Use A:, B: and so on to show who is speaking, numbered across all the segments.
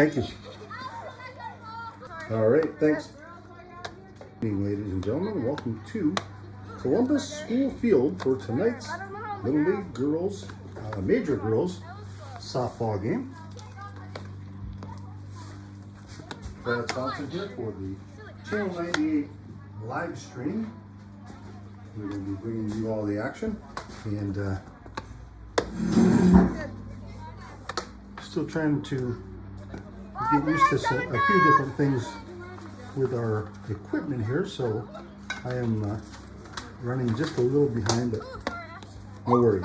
A: Thank you. All right, thanks. Good evening, ladies and gentlemen. Welcome to Columbus School Field for tonight's Little League Girls, Major Girls softball game. Brad Swanson here for the Channel 98 live stream. We're going to be bringing you all the action, and still trying to get used to a few different things with our equipment here, so I am running just a little behind, but no worries.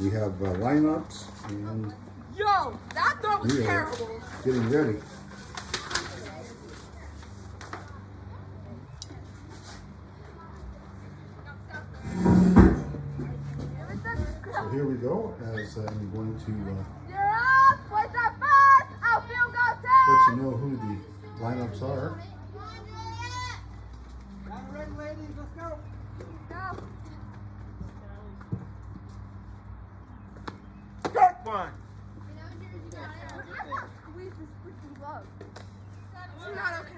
A: We have lineups, and
B: yo, that throw was terrible.
A: Getting ready. So here we go, as I'm going to let you know who the lineups are.
C: Ready, ladies, let's go.
B: Start one.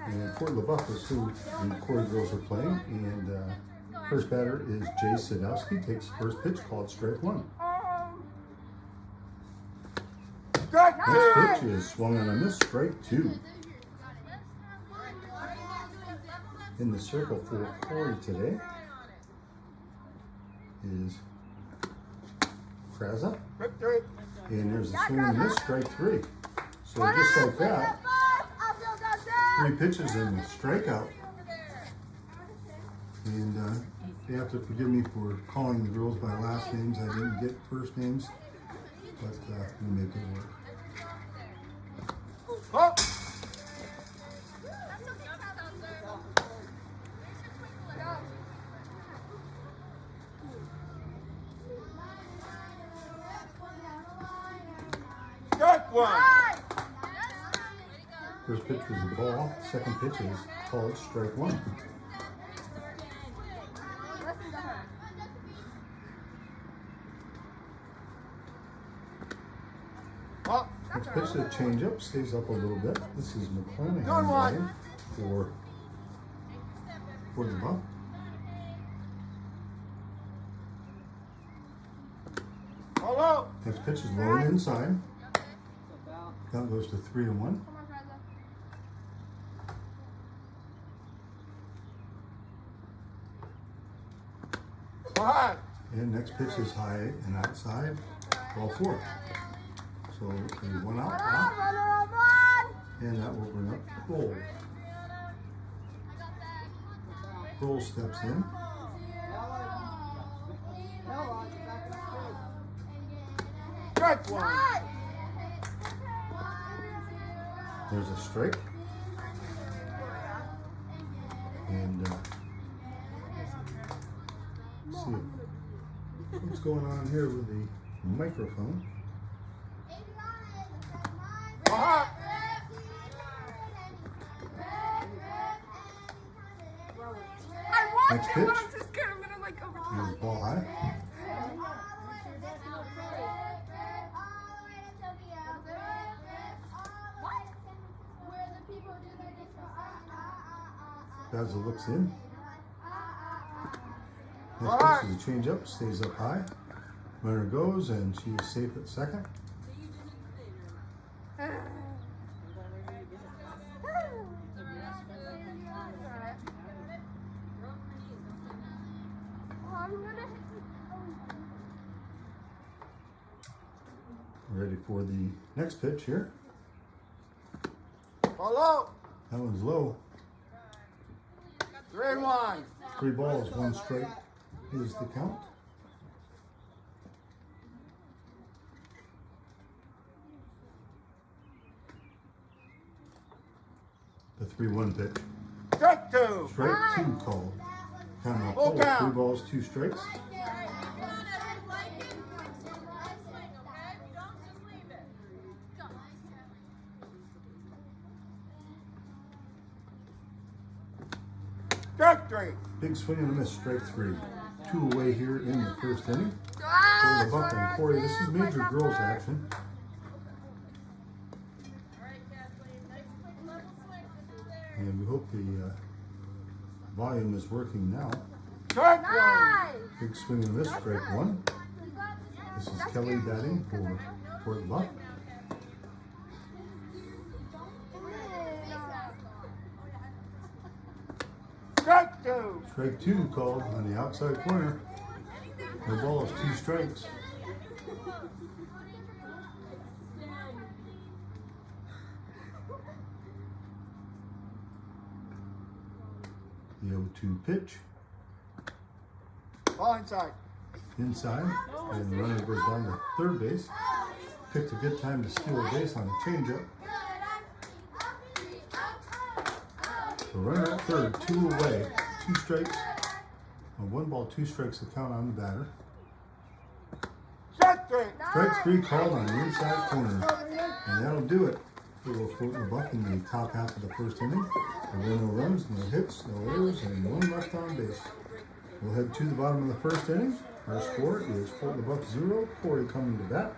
A: And Corry LaBeouf is who the Corry girls are playing, and first batter is Jay Sadowski. Takes the first pitch, called strike one. Next pitch is swung on a miss, strike two. In the circle for Corry today is Kraza. And there's a swing and a miss, strike three. So just like that, 3 pitches and a strikeout. And you have to forgive me for calling the girls by last names. I didn't get first names, but we'll make it work.
B: Oh. Strike one.
A: First pitch was a ball. Second pitch is called strike one. Next pitch is a changeup, stays up a little bit. This is McClanahan for the buck. Next pitch is low and inside. That goes to 3-1. And next pitch is high and outside, ball 4. So a 1 out, and that will bring up Kroll. Kroll steps in.
B: Strike one.
A: There's a strike. And let's see what's going on here with the microphone. Next pitch is ball high. As it looks in. Next pitch is a changeup, stays up high. Runner goes, and she is safe at second. Ready for the next pitch here.
B: Follow.
A: That one's low.
B: 3-1.
A: 3 balls, 1 strike is the count. The 3-1 pitch.
B: Strike 2.
A: Strike 2 called. Count out full. 3 balls, 2 strikes.
B: Strike 3.
A: Big swing and a miss, strike 3. 2 away here in the first inning. Corry LaBeouf and Corry, this is major girls action. And we hope the volume is working now.
B: Strike one.
A: Big swing and miss, strike one. This is Kelly batting for Fort Buff.
B: Strike two.
A: Strike two called on the outside corner. The ball is 2 strikes. The 0-2 pitch.
B: Ball inside.
A: Inside, and the runner goes down to third base. Picked a good time to steal a base on a changeup. The runner at third, 2 away, 2 strikes. A 1-2 strikes to count on the batter.
B: Strike three.
A: Strike 3 called on the inside corner, and that'll do it for Fort LeBuck in the top half of the first inning. There were no runs, no hits, no errors, and 1 left on base. We'll head to the bottom of the first inning. Our score is Fort LeBuck 0, Corry coming to bat.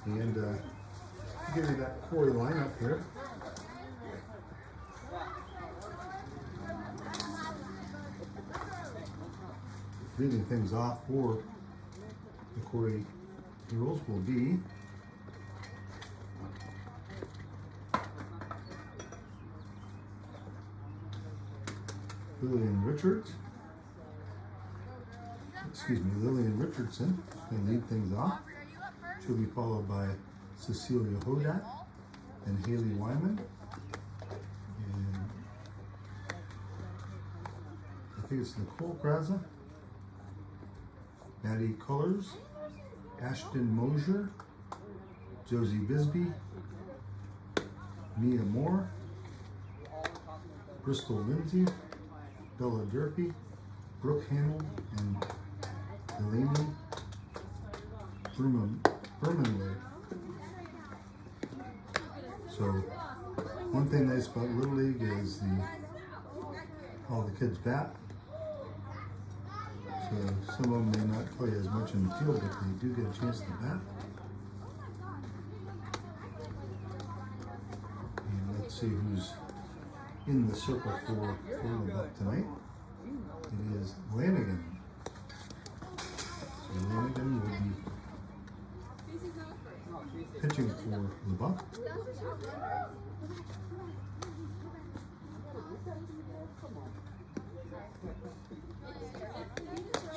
A: And I'll give you that Corry lineup here. Leading things off for the Corry Heroes will be Lillian Richardson can lead things off. She'll be followed by Cecilia Hodak and Haley Wyman. And I think it's Nicole Graza, Maddie Cullers, Ashton Mosier, Josie Bisbee, Mia Moore, Bristol Lindsay, Bella Durfee, Brooke Hamill, and Delaney Bermanway. So, one thing nice about Little League is all the kids bat. So some of them may not play as much in the field, but they do get a chance to bat. And let's see who's in the circle for LeBuck tonight. It is Lanigan. So Lanigan will be pitching for LeBuck.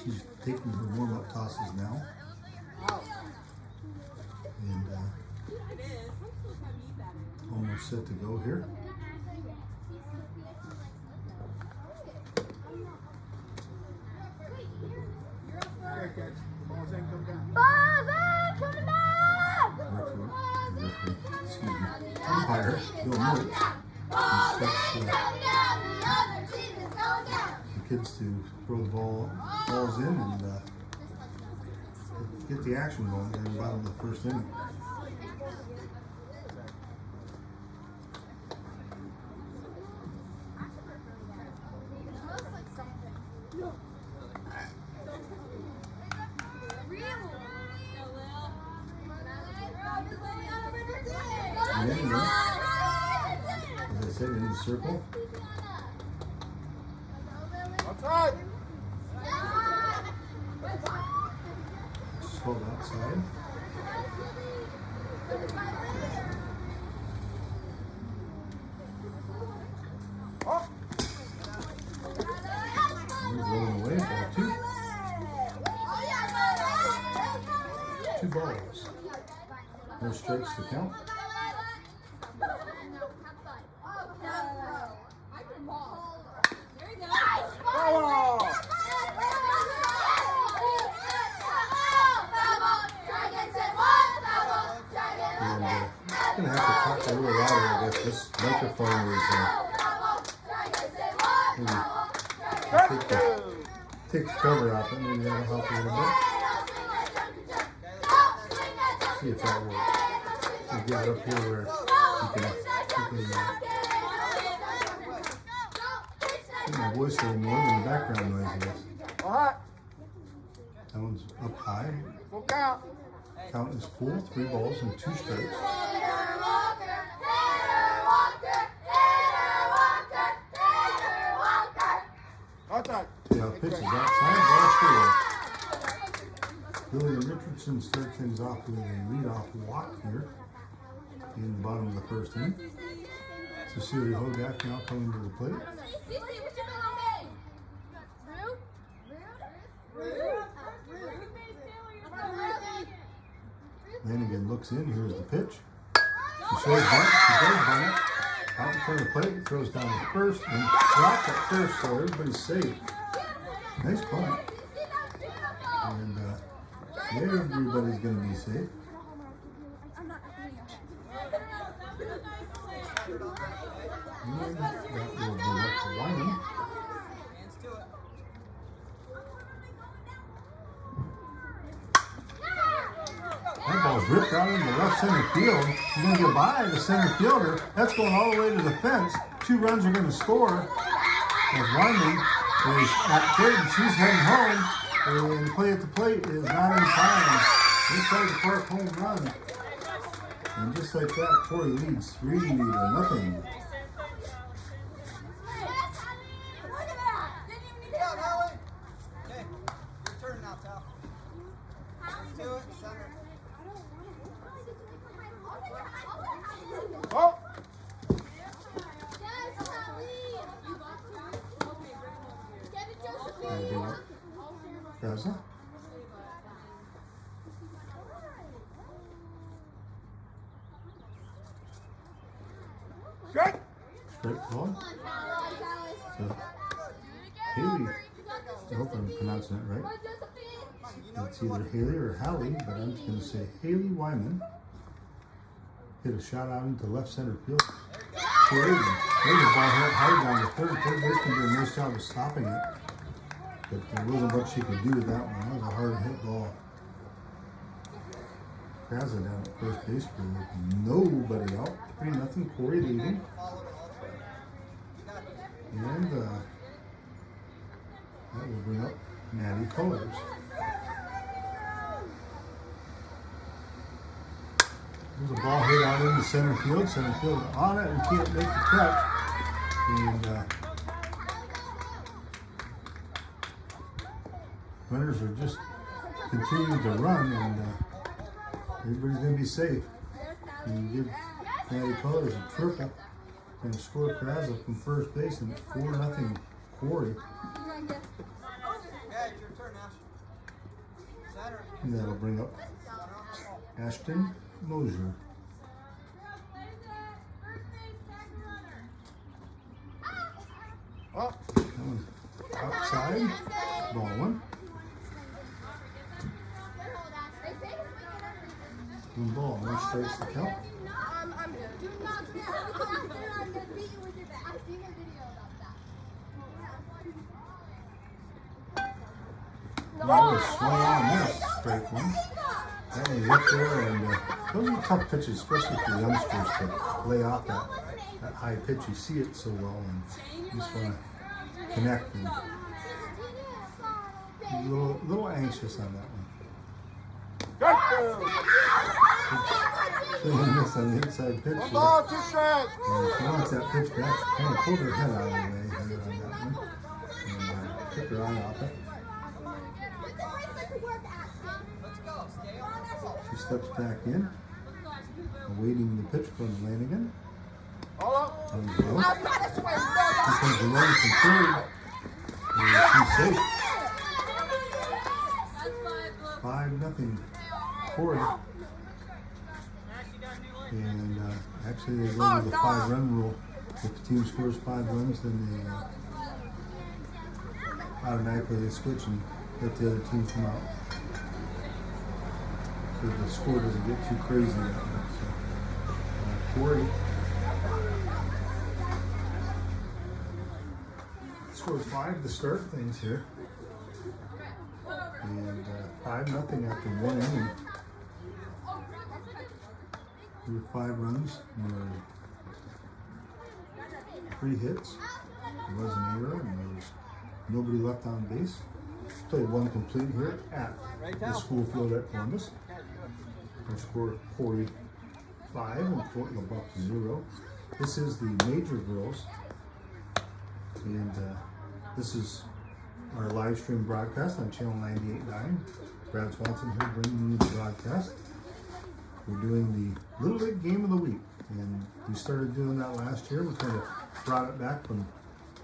A: She's taking her warm-up tosses now. And almost set to go here. Umpire Bill Mertz instructs the kids to throw the balls in and get the action going in the bottom of the first inning. Anyway, as I said, in the circle.
B: Outside.
A: Just hold outside.
B: Up.
A: He's rolling away, ball 2. 2 balls. No strikes to count.
B: Ball.
A: And I'm going to have to talk a little louder. I guess this microphone is maybe take the cover off it. Maybe that'll help a little bit. See if that works. We'll get it up here where you can get my voice a little more than the background noise, I guess.
B: All right.
A: That one's up high.
B: Full count.
A: Count is full, 3 balls and 2 strikes. Billy and Richardson start things off with a leadoff walk here in the bottom of the first inning. Cecilia Hodak now coming to the plate. Lanigan looks in, here's the pitch. She shows bunt, she does bunt. Out in front of the plate, throws down the first and drops at first, so everybody's safe. Nice bunt. And everybody's going to be safe. And that will bring up the Wyman. That ball's ripped out into left center field. You're going to get by the center fielder. That's going all the way to the fence. 2 runs are going to score. As Wyman is at third, and she's heading home. And play at the plate is not in time. Inside the park home run. And just like that, Corry leads 3-0.
B: Oh!
A: Gaza.
B: Strike!
A: Straight ball. So, Haley. I hope I'm pronouncing it right. It's either Haley or Hallie, but I'm just going to say Haley Wyman. Hit a shot out into left center field. There's a ball hit hard down to third. Third baseman did a nice job of stopping it. But there wasn't much she could do with that one. That was a hard hit ball. Kraza down at first base with nobody out. 3-0. Corry leading. And that will bring up Maddie Colors. There's a ball hit out into center field. Center field on it and can't make the catch. And runners are just continuing to run, and everybody's going to be safe. And you give Maddie Colors a triple and score Kraza from first base, and it's 4-0 Corry. And that'll bring up Ashton Mosier.
B: Oh!
A: That one's outside. Ball 1. One ball, no strikes to count.
D: I'm good. Do not snap. I'm gonna beat you with your back. I've seen a video about that.
A: That was swung on this straight one. That one's up there, and those are tough pitches, especially for youngsters to lay off that high pitch. You see it so well, and you just want to connect. And a little anxious on that one. She missed on the inside pitch.
B: One ball, 2 strikes.
A: And she wants that pitch back. She kind of pulled her head out of the way on that one. And took her eye off it. She steps back in, awaiting the pitch from Lanigan.
B: All up.
A: Here comes the run from third. And she's safe. 5-0 Corry. And actually they go with the 5-run rule. If the team scores 5 runs, then they automatically switch and let the other team come out. So the score doesn't get too crazy out there. So, Corry scored 5 to start things here. And 5-0 after 1 inning. There were 5 runs. There were 3 hits. There was an error, and there was nobody left on base. Played 1 complete here at the school field at Columbus. Our score Corry 5 and Fort LeBuck 0. This is the Major Girls, and this is our live stream broadcast on channel 98.9 Brad Swanson here bringing you the broadcast. We're doing the Little League Game of the Week, and we started doing that last year. We kind of brought it back from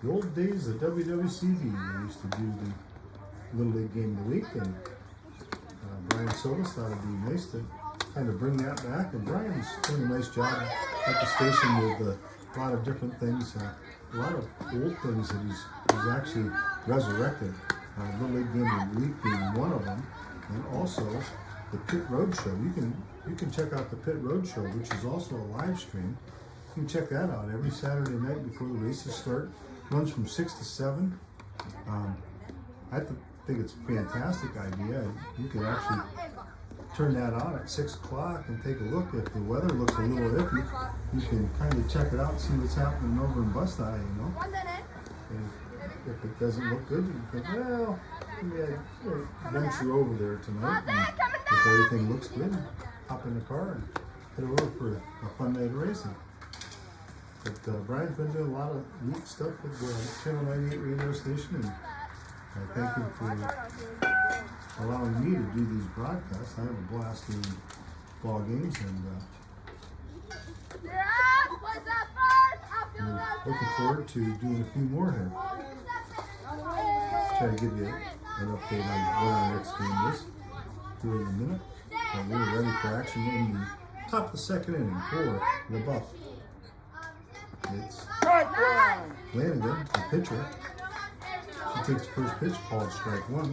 A: the old days of WWCB. We used to do the Little League Game of the Week, and Brian Solis thought it'd be nice to kind of bring that back. And Brian's doing a nice job at the station with a lot of different things, a lot of old things that he's actually resurrected. Little League Game of the Week being one of them, and also the Pit Road Show. You can check out the Pit Road Show, which is also a live stream. You can check that out every Saturday night before the races start. Runs from 6 to 7. I think it's a fantastic idea. You could actually turn that on at 6 o'clock and take a look. If the weather looks a little iffy, you can kind of check it out and see what's happening over in Bust Eye, you know. And if it doesn't look good, you think, well, maybe I venture over there tonight. And if everything looks good, hop in the car and head over for a fun night of racing. But Brian's been doing a lot of neat stuff with the Channel 98 radio station, and I thank him for allowing me to do these broadcasts. I have a blast doing ball games, and we're looking forward to doing a few more here. Try to give you an update on what our next game is here in a minute. And we're ready for action in the top of the second inning for the Buff. It's Flanagan, the pitcher. She takes the first pitch, called strike one.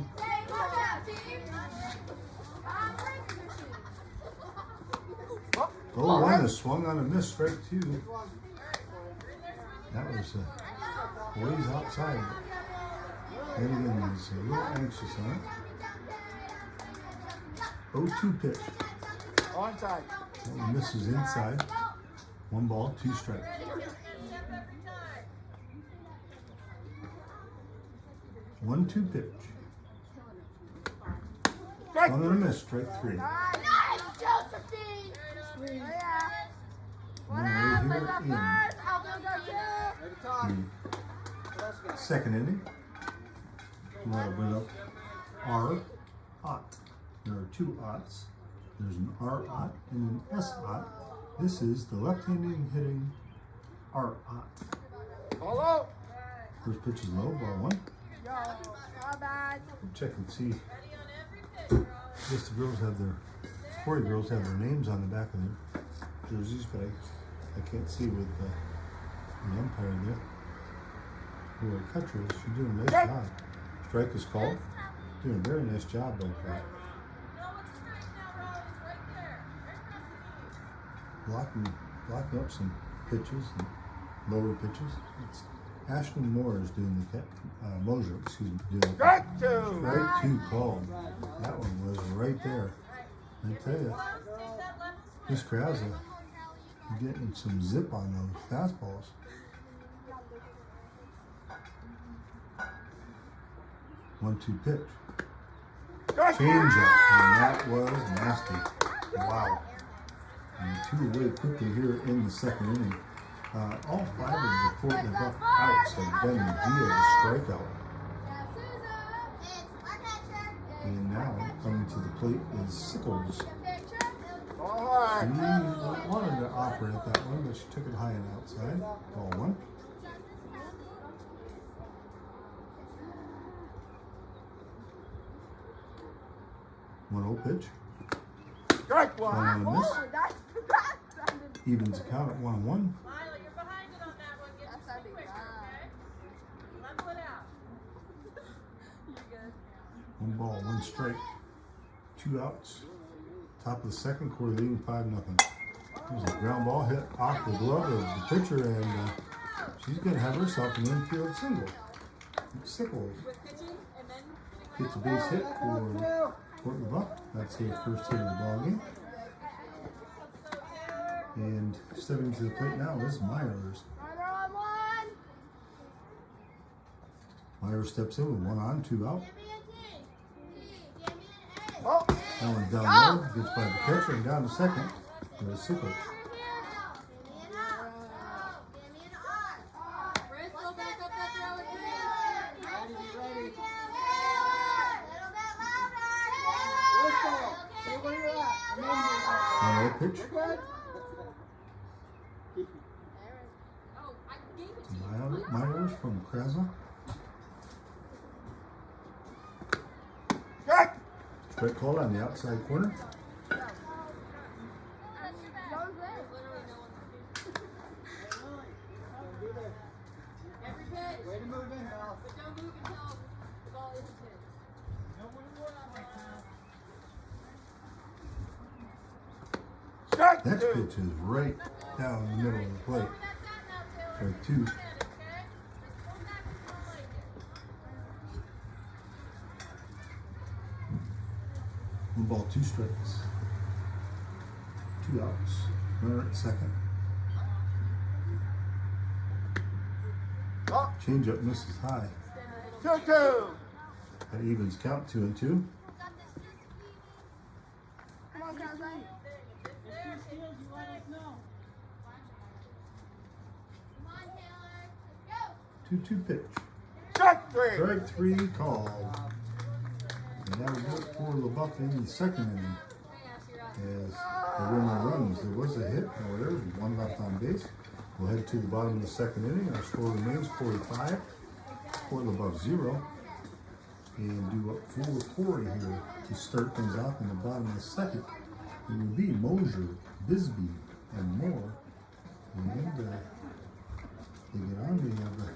A: Oh, one is swung on a miss, strike two. That was ways outside. Flanagan is a little anxious on it. 0-2 pitch.
B: Onside.
A: That one misses inside. 1 ball, 2 strikes. 1-2 pitch. Swung on a miss, strike 3. And we're here in the second inning. I'm going to bring up R-Ot. There are 2 Ots. There's an R-Ot and an S-Ot. This is the left-handed hitting R-Ot.
B: Follow.
A: First pitch is low, ball 1. Check and see. Just the girls have their, Corry girls have their names on the back of their jerseys, but I can't see with the umpire there. Who our catcher is. She's doing a nice job. Strike is called. Doing a very nice job though for that. Blocking up some pitches and lower pitches. It's Ashton Moore is doing the Mosier, excuse me, doing the
B: Strike 2.
A: Strike 2 called. That one was right there. I tell you, Miss Krause getting some zip on those fastballs. One-two pitch. Change up, and that was nasty. Wow. And 2 away quickly here in the second inning. All 5 of the Fort LaBeouf outs have been via the strikeout. And now coming to the plate is Sickles. She wanted to operate that one, but she took it high and outside. Ball 1. One 0 pitch.
B: Strike
A: Swung
B: 1.
A: on a miss. Evens the count at 1-1.
E: Lila, you're behind it on that one. Get this quicker, okay? Level it out. You're good.
A: 1 ball, 1 strike. 2 outs. Top of the second quarter, leading 5-0. There's a ground ball hit off the glove of the pitcher, and she's going to have herself an infield single. Sickles gets a base hit for Fort LaBeouf. That's her first hit of the ball game. And stepping to the plate now is Myers. Myers steps in with 1 on, 2 out.
B: Oh.
A: That one's down low, gets by the catcher, and down to second. There's Sickles. pitch.
C: Good.
D: Oh, I gave it to you.
A: Myers from Krasna.
B: Strike.
A: Strike call on the outside corner.
D: Every pitch.
C: Way to move in, Val.
D: But don't move until the ball is hit.
B: Strike.
A: Next
B: Two.
A: pitch is right down the middle of the plate. Strike two. One ball, two strikes. Two outs. Runner at second.
B: Oh,
A: Changeup misses high.
B: 2-2.
A: That evens count 2-2.
D: Come on, guys, right? Come on, Taylor. Go.
A: 2-2 pitch.
B: Strike three.
A: Strike three called. And that was it for LaBeouf in the second inning. As the runner runs, there was a hit. However, there's one left on base. We'll head to the bottom of the second inning. Our score remains 45. For LaBeouf 0. And do what for Corry here to start things off in the bottom of the second. It will be Mosier, Bisbee, and Moore. And they get on. They have a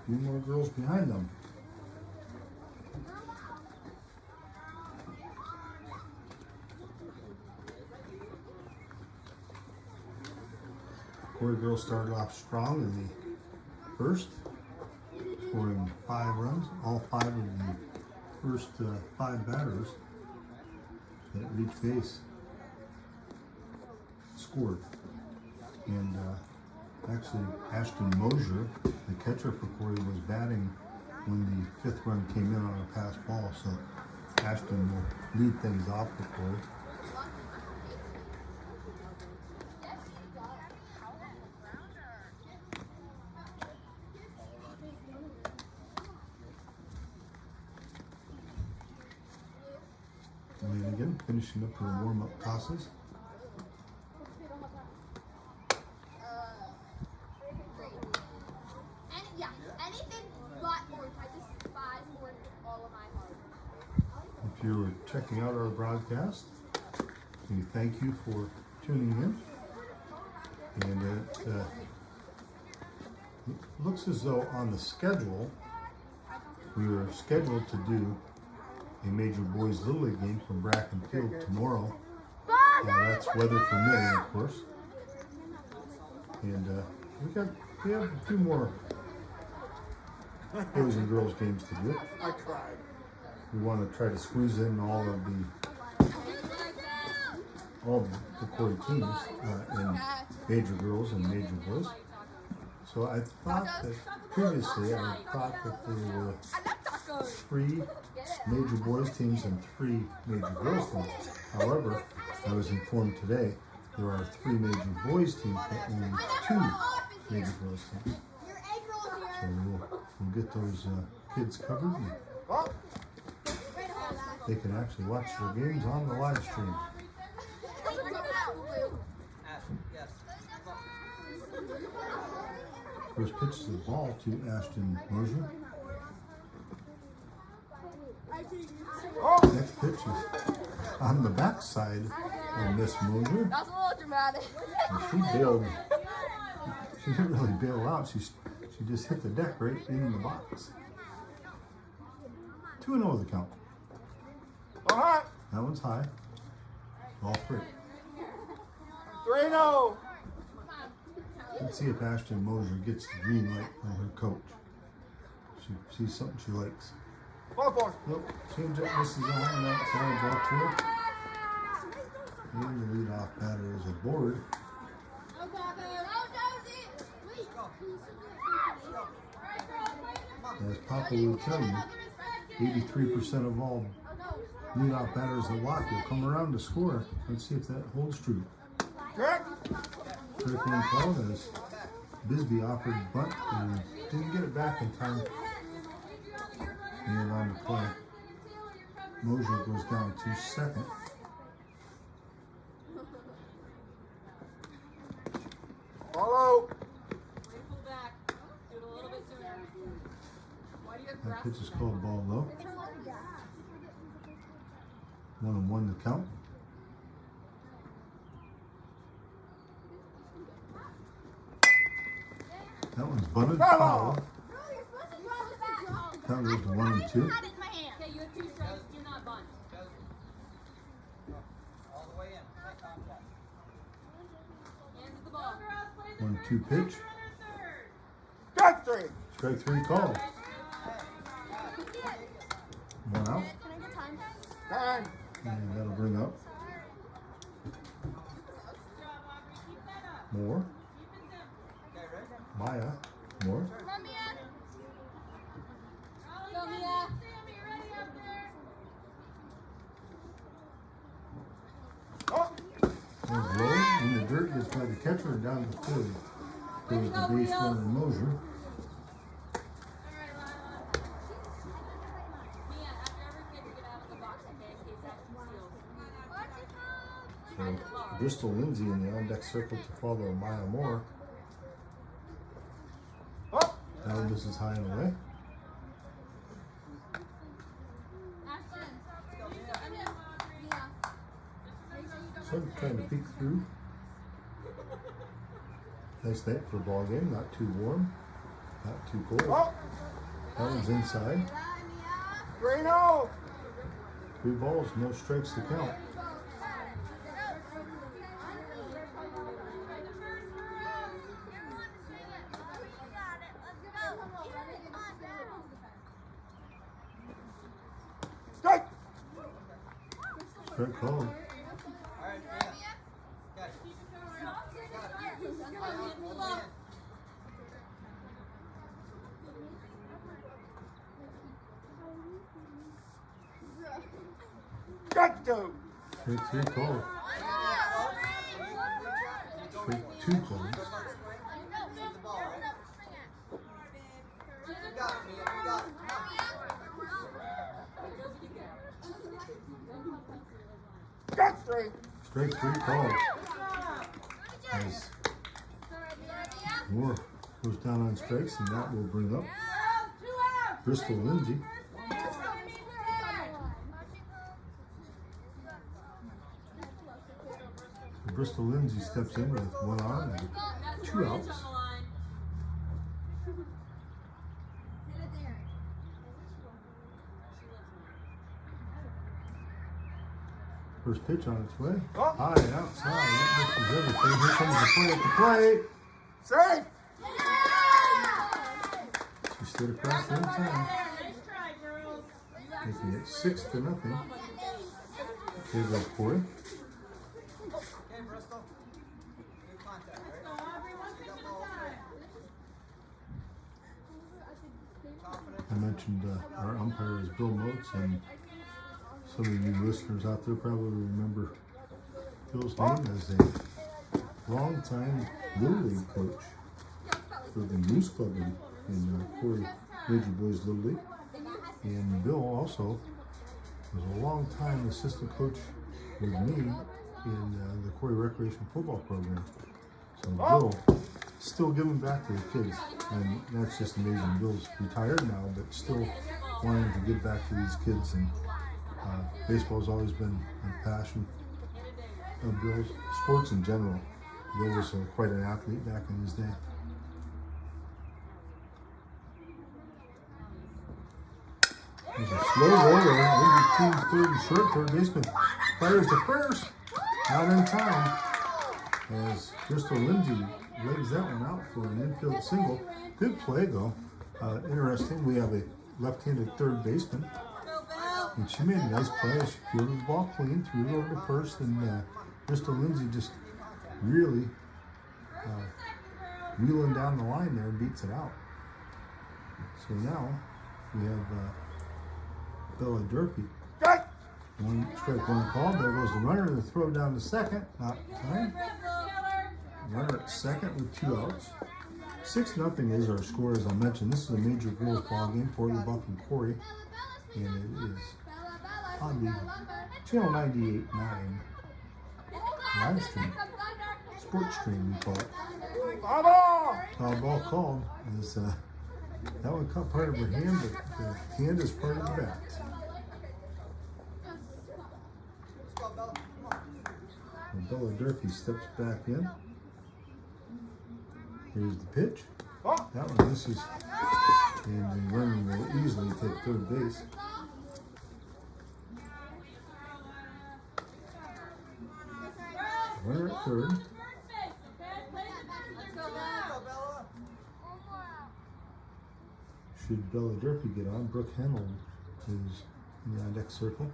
A: few more girls behind them. Corry girls started off strong in the first, scoring 5 runs. All 5 of the first 5 batters that reached base scored. And actually, Ashton Mosier, the catcher for Corry, was batting when the 5th run came in on a pass ball. So Ashton will lead things off for Corry. And again, finishing up her warm-up tosses.
D: Anything but orange. I despise orange with all of my heart.
A: If you're checking out our broadcast, we thank you for tuning in. And it looks as though on the schedule, we were scheduled to do a major boys Little League game from Bracken Field tomorrow. That's weather permitting, of course. And we have a few more boys and girls games to do.
B: I cried.
A: We want to try to squeeze in all of the Corry teams in major girls and major boys. So I thought that previously I thought that there were 3 major boys teams and 3 major girls teams. However, I was informed today there are 3 major boys teams but only 2 major girls teams. So we'll get those kids covered and
B: Oh,
A: they can actually watch their games on the live stream. First pitch is the ball to Ashton Mosier.
B: oh,
A: Next pitch is on the backside of Miss Mosier.
D: That's a little dramatic.
A: And she bailed. She didn't really bail out. She just hit the deck right in the box. 2-0 the count.
B: hot.
A: That one's high. Ball 3.
B: 3-0.
A: Let's see if Ashton Mosier gets the green light from her coach. She sees something she likes.
B: 4-4.
A: Nope. Change up misses on and outside ball 4. And the leadoff batter is aboard. As Papa will tell you, 83% of all leadoff batters that walk will come around to score. Let's see if that holds true.
B: Strike.
A: Critical one called as Bisbee offered bunt and didn't get it back in time. And on the play, Mosier goes down to second.
B: Follow.
E: Way pull back. Do it a little bit sooner. Why do you have
A: That
E: grass?
A: pitch is called ball low. 1-1 to count. That one's bunted foul. That goes to 1 and 2.
E: Okay, you have 2 strikes. Do not bunt.
C: All the way in. Tight contact.
E: Hands at the ball.
A: 1-2 pitch.
B: Strike 3.
A: Strike 3 called. 1 out.
B: Time.
A: And that'll bring up Moore.
C: Okay, ready?
A: Maya. Moore.
B: Oh.
A: Goes low in the dirt, gets by the catcher and down the field. Goes the base runner Mosier.
E: Mia, after every pitch, get out of the box, okay, in case that's concealed.
A: So Bristol Lindsay in the on-deck circle to follow Maya Moore.
B: Oh.
A: Down misses high and away. So trying to peek through. Nice night for a ball game. Not too warm, not too cold.
B: Oh.
A: That one's inside.
B: 3-0.
A: 3 balls, no strikes to count.
B: Strike.
A: Strike called.
C: All right, Mia. Got it.
B: Strike 2.
A: Strike 3 called. Strike 2 called.
C: The ball, right? You got it, Mia. You got it.
B: Strike 3.
A: Strike 3 called. As Moore goes down on strikes, and that will bring up Bristol Lindsay. So Bristol Lindsay steps in with 1 on and 2 outs.
E: On the line.
A: First pitch on its way.
B: Oh.
A: High and outside. That misses everything. Here comes the play at the plate.
B: Safe.
A: She slid across the inside,
E: Nice try, girls.
A: making it 6-0. Here's our Corry.
C: Okay, Bristol. Good contact, right?
E: Aubrey, one pitch at a time.
C: Confident.
A: I mentioned our umpire is Bill Motes, and some of you listeners out there probably remember Bill's name as a longtime Little League coach for the Moose Club in Corry Major Boys Little League. And Bill also was a long-time assistant coach with me in the Corry Recreation Football Program. So Bill still giving back to the kids, and that's just amazing. Bill's retired now, but still wanting to give back to these kids. And baseball's always been a passion of Bill's. Sports in general. Bill was quite an athlete back in his day. There's a slow roller in between third and short. Third baseman fires to first. Not in time. As Bristol Lindsay legs that one out for an infield single. Good play though. Interesting. We have a left-handed third baseman. And she made a nice play. She fielded the ball clean, threw it over to first, and Bristol Lindsay just really wheeling down the line there, beats it out. So now we have Bella Durkee.
B: Strike.
A: One strike, 1 call. There goes the runner. The throw down to second. Not time. Runner at second with 2 outs. 6-0 is our score, as I mentioned. This is a major girls ball game for the Buff and Corry, and it is on the Channel 98.9 live stream, sports stream we call it.
B: Foul ball.
A: Foul ball called. Is that one caught part of her hand, but the hand is part of the bat.
C: Let's go, Bella. Come on.
A: And Bella Durfee steps back in. Here's the pitch.
B: Oh.
A: That one misses. And the runner will easily take third base. Runner at third.
C: Let's go, Bella.
A: Should Bella Durfee get on, Brooke Hamill is in the next circle.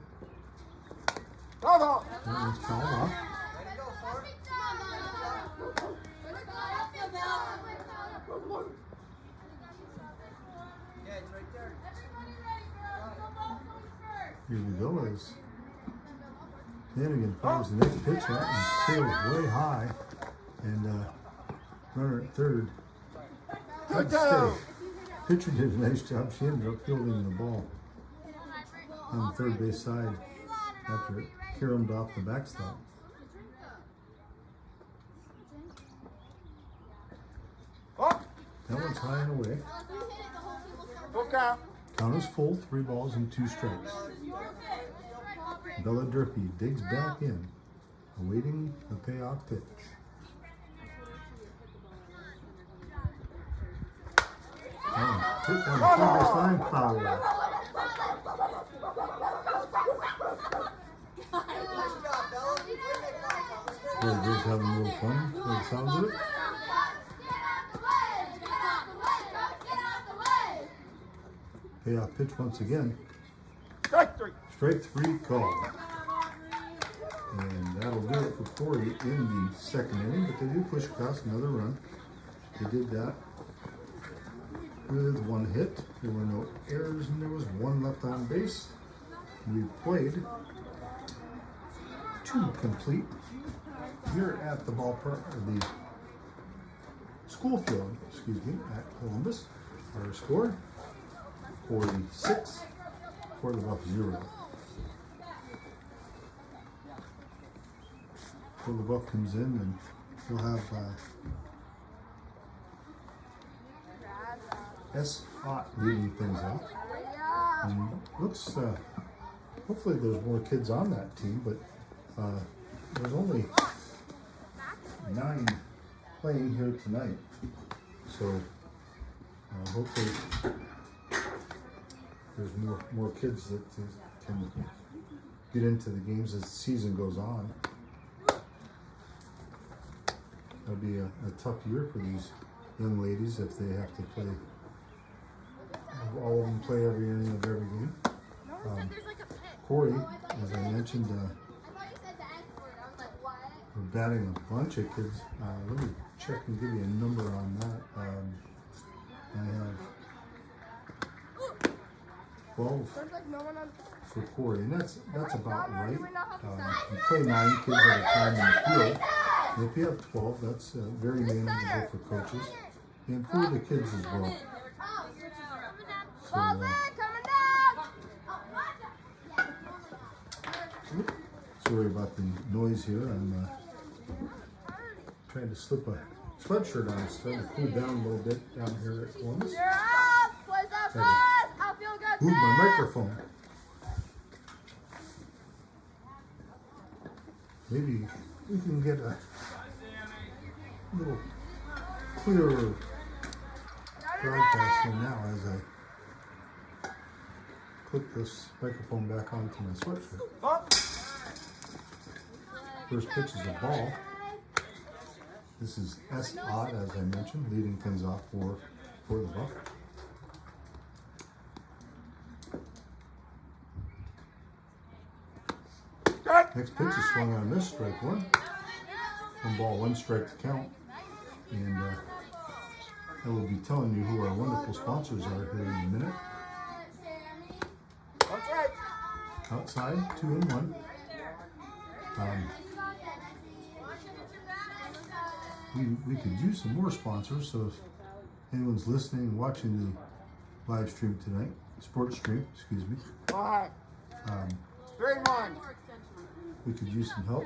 B: Foul ball.
A: That one's fouled off.
C: Ready to go, Ford? Yeah, it's right there.
A: Here we go as Hannigan fires the next pitch out and sails way high. And runner at third.
B: Good
A: Stay.
B: go.
A: Pitcher did a nice job. She ended up fielding the ball on the third base side after it caromed off the backstop.
B: Oh.
A: That one's high and away.
B: Full count.
A: Count is full, 3 balls and 2 strikes. Bella Durfee digs back in, awaiting the payoff pitch. Hit on the third base line, foul.
C: Nice job, Bella. Way to make contact.
A: Corey Beverage having a little fun by the sounds of it. Payoff pitch once again.
B: Strike 3.
A: Strike 3 call. And that'll do it for Corry in the second inning, but they do push across another run. They did that with 1 hit. There were no errors and there was 1 left on base. We played 2 complete here at the ballpark, or the school field, excuse me, at Columbus. Our score, 46, for the Buff 0. So the Buff comes in and we'll have S. Ott leading things off. And looks, hopefully there's more kids on that team, but there's only 9 playing here tonight. So hopefully there's more kids that can get into the games as the season goes on. It'll be a tough year for these young ladies if they have to play, all of them play every inning of every game. Corry, as I mentioned, we're batting a bunch of kids. Let me check and give you a number on that. I have 12 for Corry, and that's about right. You play 9 kids at a time in the field. And if you have 12, that's very manageable for coaches and for the kids as well. So, sorry about the noise here. I'm trying to slip a sweatshirt on. It's starting to cool down a little bit down here at Columbus. Move my microphone. Maybe we can get a little clearer broadcast here now as I clip this microphone back onto my sweatshirt.
B: Oh.
A: First pitch is a ball. This is S. Ott, as I mentioned, leading things off for the Buff. Next pitch is swung on this, strike 1. 1 ball, 1 strike to count. And I will be telling you who our wonderful sponsors are here in a minute.
B: That's right.
A: Outside, 2 and 1. We could use some more sponsors, so if anyone's listening and watching the live stream tonight, sports stream, excuse me,
B: All right. 3-1.
A: we could use some help.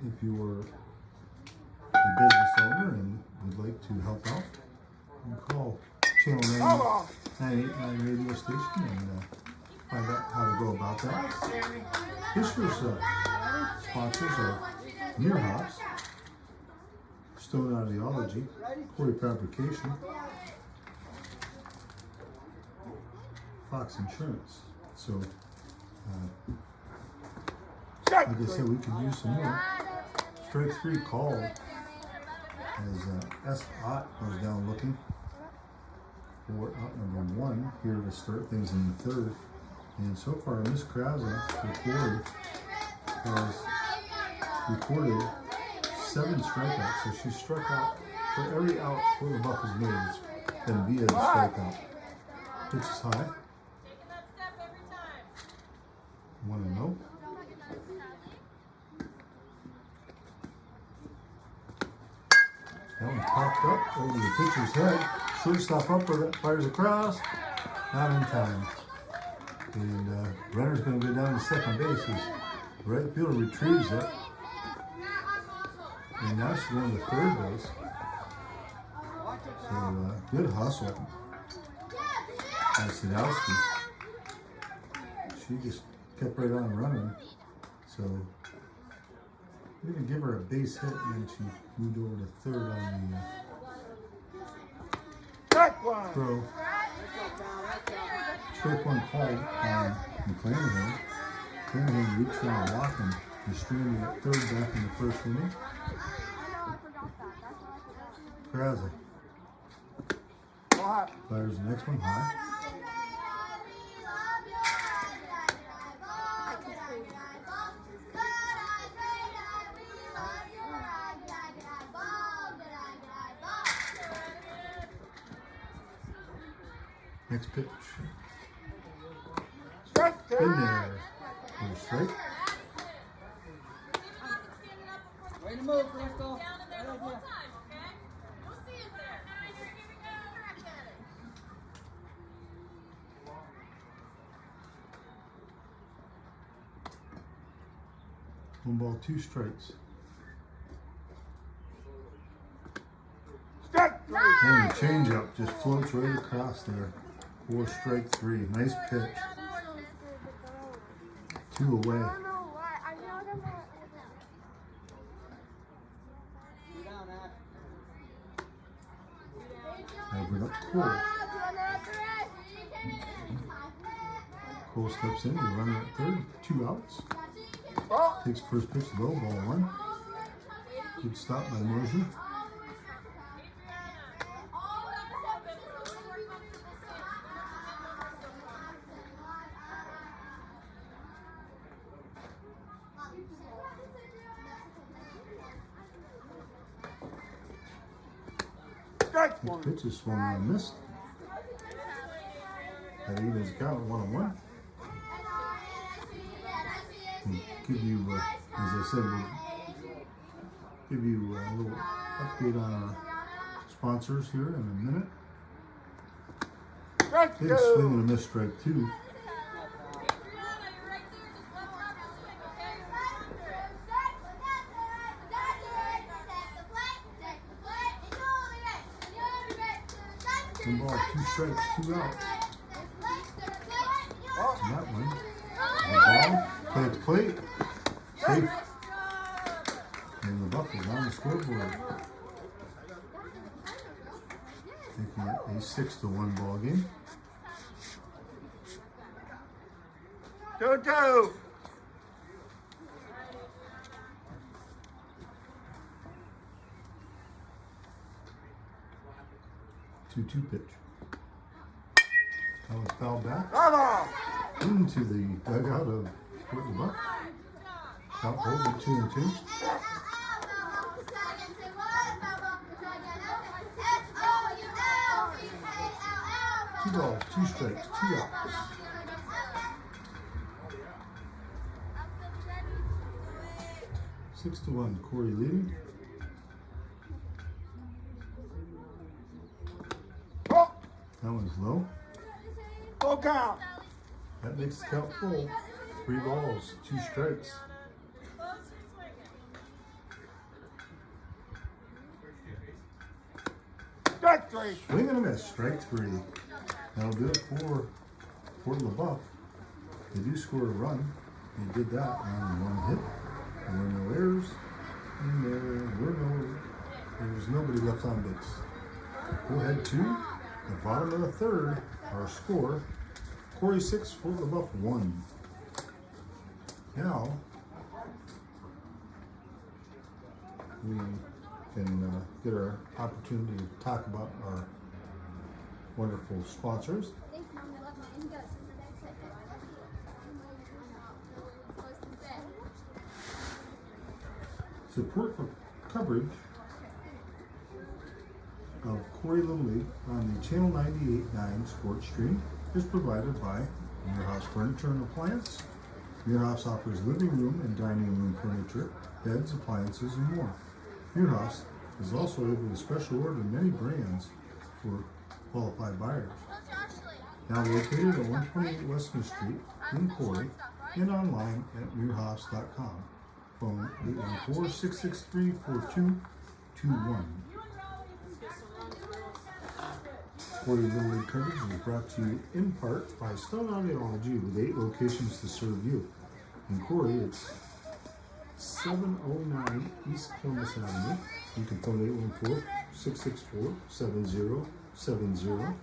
A: If you were a business owner and would channel
B: Come on.
A: 989 radio station and find out how to go about that. This year's sponsors are Meerhoffs, Stone Audiology, Corry Fabrication, Fox Insurance. So, like I said, we could use some more. Strike 3 called as S. Ott goes down looking for out number 1 here to start things in the 3rd. And so far, Miss Krauser for Corry has recorded 7 strikeouts. So she struck out for every out for the Buck has made. It's been via the strikeout. Pitch is high.
E: Taking that step every time.
A: 1-0. That one's popped up over the pitcher's head. Shortstop upper fires across. Not in time. And runner's going to go down to second base. His right fielder retrieves it. And now she's going to third base. So good hustle by Sadowski. She just kept right on running. So we're going to give her a base hit, and then she moved over to third on
B: Strike 1.
A: the throw. Strike 1 called on McClanahan. McClanahan reached around a walk and was stranded at third back in the first inning. Krauser
B: Hot.
A: fires the next one high. Next pitch.
B: Strike 2.
A: In there. Little strike.
C: Way to move, Crystal.
E: Down in there the whole time, okay? We'll see it there. Here we go. Crack at it.
A: 1 ball, 2 strikes.
B: Strike 3.
A: And the changeup just floats right across there. 4 strike 3. Nice pitch. 2 away. Now bring up Cole. Cole steps in, the runner at third, 2 outs.
B: Oh.
A: Takes first pitch low, ball 1. Good stop by Mosier.
B: Strike
A: Next
B: 1.
A: pitch is swung on and missed. That evens the count, 1-1. And give you, as I said, we'll give you a little update on our sponsors here in a minute.
B: Strike
A: Big
B: 2.
A: swing and a miss, strike 2.
E: Adriana, you're right there. Just let her have the swing, okay? You're under it.
A: One ball, 2 strikes, 2 outs.
B: Oh.
A: And that one, the ball, play at the plate, safe. And the Buck is on the scoreboard. Making it a 6-1 ball game.
B: 2-2.
A: Two pitch. That was fouled back
B: Come on.
A: into the dugout of Courtney Buck. Out hold at 2-2. 2 balls, 2 strikes, 2 outs. Six to 1, Corry leading.
B: Oh.
A: That one's low.
B: Full count.
A: That makes the count full. 3 balls, 2 strikes.
E: Close your swinging.
B: Strike three.
A: Swing and a miss, strike three. That'll do it for LaBeouf. They do score a run. They did that on one hit. There were no errors, and there was nobody left on base. Go ahead to the bottom of the third. Our score: Corry 6, Fort LaBeouf 1. Now we can get our opportunity to talk about our wonderful sponsors.
D: Thanks, Mom. I love mine. Go.
A: Support for coverage of Corry Little League on the Channel 98.9 sports stream is provided by Meerhoffs Furniture and Appliance. Meerhoffs offers living room and dining room furniture, beds, appliances, and more. Meerhoffs is also able to special order many brands for qualified buyers. Now located at 128 Western Street in Corry and online at meerhoffs.com. Phone 814-663-4221. Corry Little League coverage is brought to you in part by Stone Audiology with 8 locations to serve you. In Corry, it's 709 East Columbus Avenue. You can phone 814-664-7070.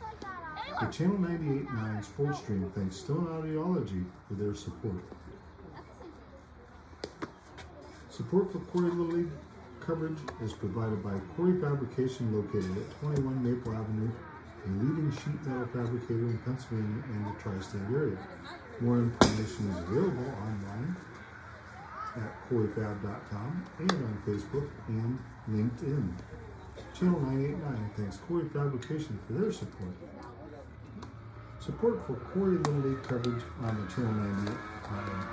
A: The Channel 98.9 Sports Stream thanks Stone Audiology for their support. Support for Corry Little League coverage is provided by Corry Fabrication, located at 21 Maple Avenue, a leading sheet metal fabricator in Pennsylvania and the tri-state area. More information is available online at corryfab.com and on Facebook and LinkedIn. Channel 989 thanks Corry Fabrication for their support. Support for Corry Little League coverage on the Channel 98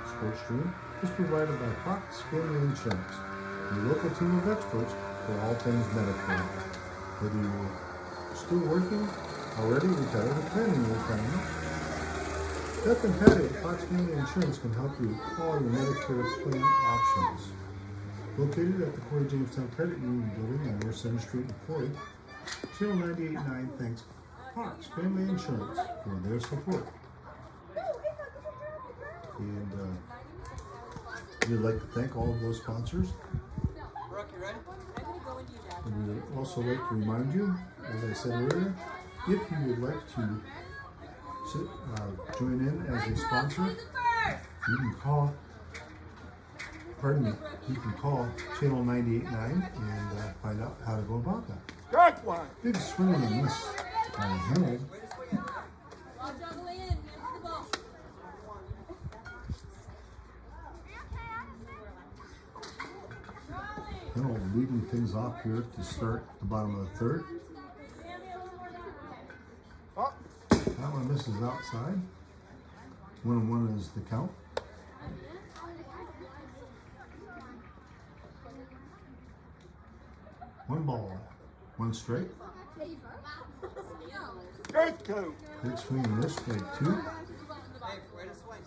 A: sports stream is provided by Fox Family Insurance, a local team of experts for all things medical. Whether you're still working, already retired, or planning your retirement, Beth and Patty at Fox Family Insurance can help you with all your Medicare claim options. Located at the Corry Jamestown Credit Union Building on North Center Street in Corry, Channel 98.9 thanks Fox Family Insurance for their support. And we'd like to thank all of those sponsors.
C: Brooke, you ready?
A: And we would also like to remind you, as I said earlier, if you would like to join in as a sponsor, you can call, you can call Channel 98.9 and find out how to go about that.
B: Strike one.
A: Big swing and a miss by Harold.
E: Ball juggle in. Hands to the ball.
A: Harold leading things off here to start the bottom of the third.
B: Up.
A: That one misses outside. 1-1 is the count. One ball, one strike.
B: Strike two.
A: Big swing and miss, strike 2.
C: Hey, way to swing.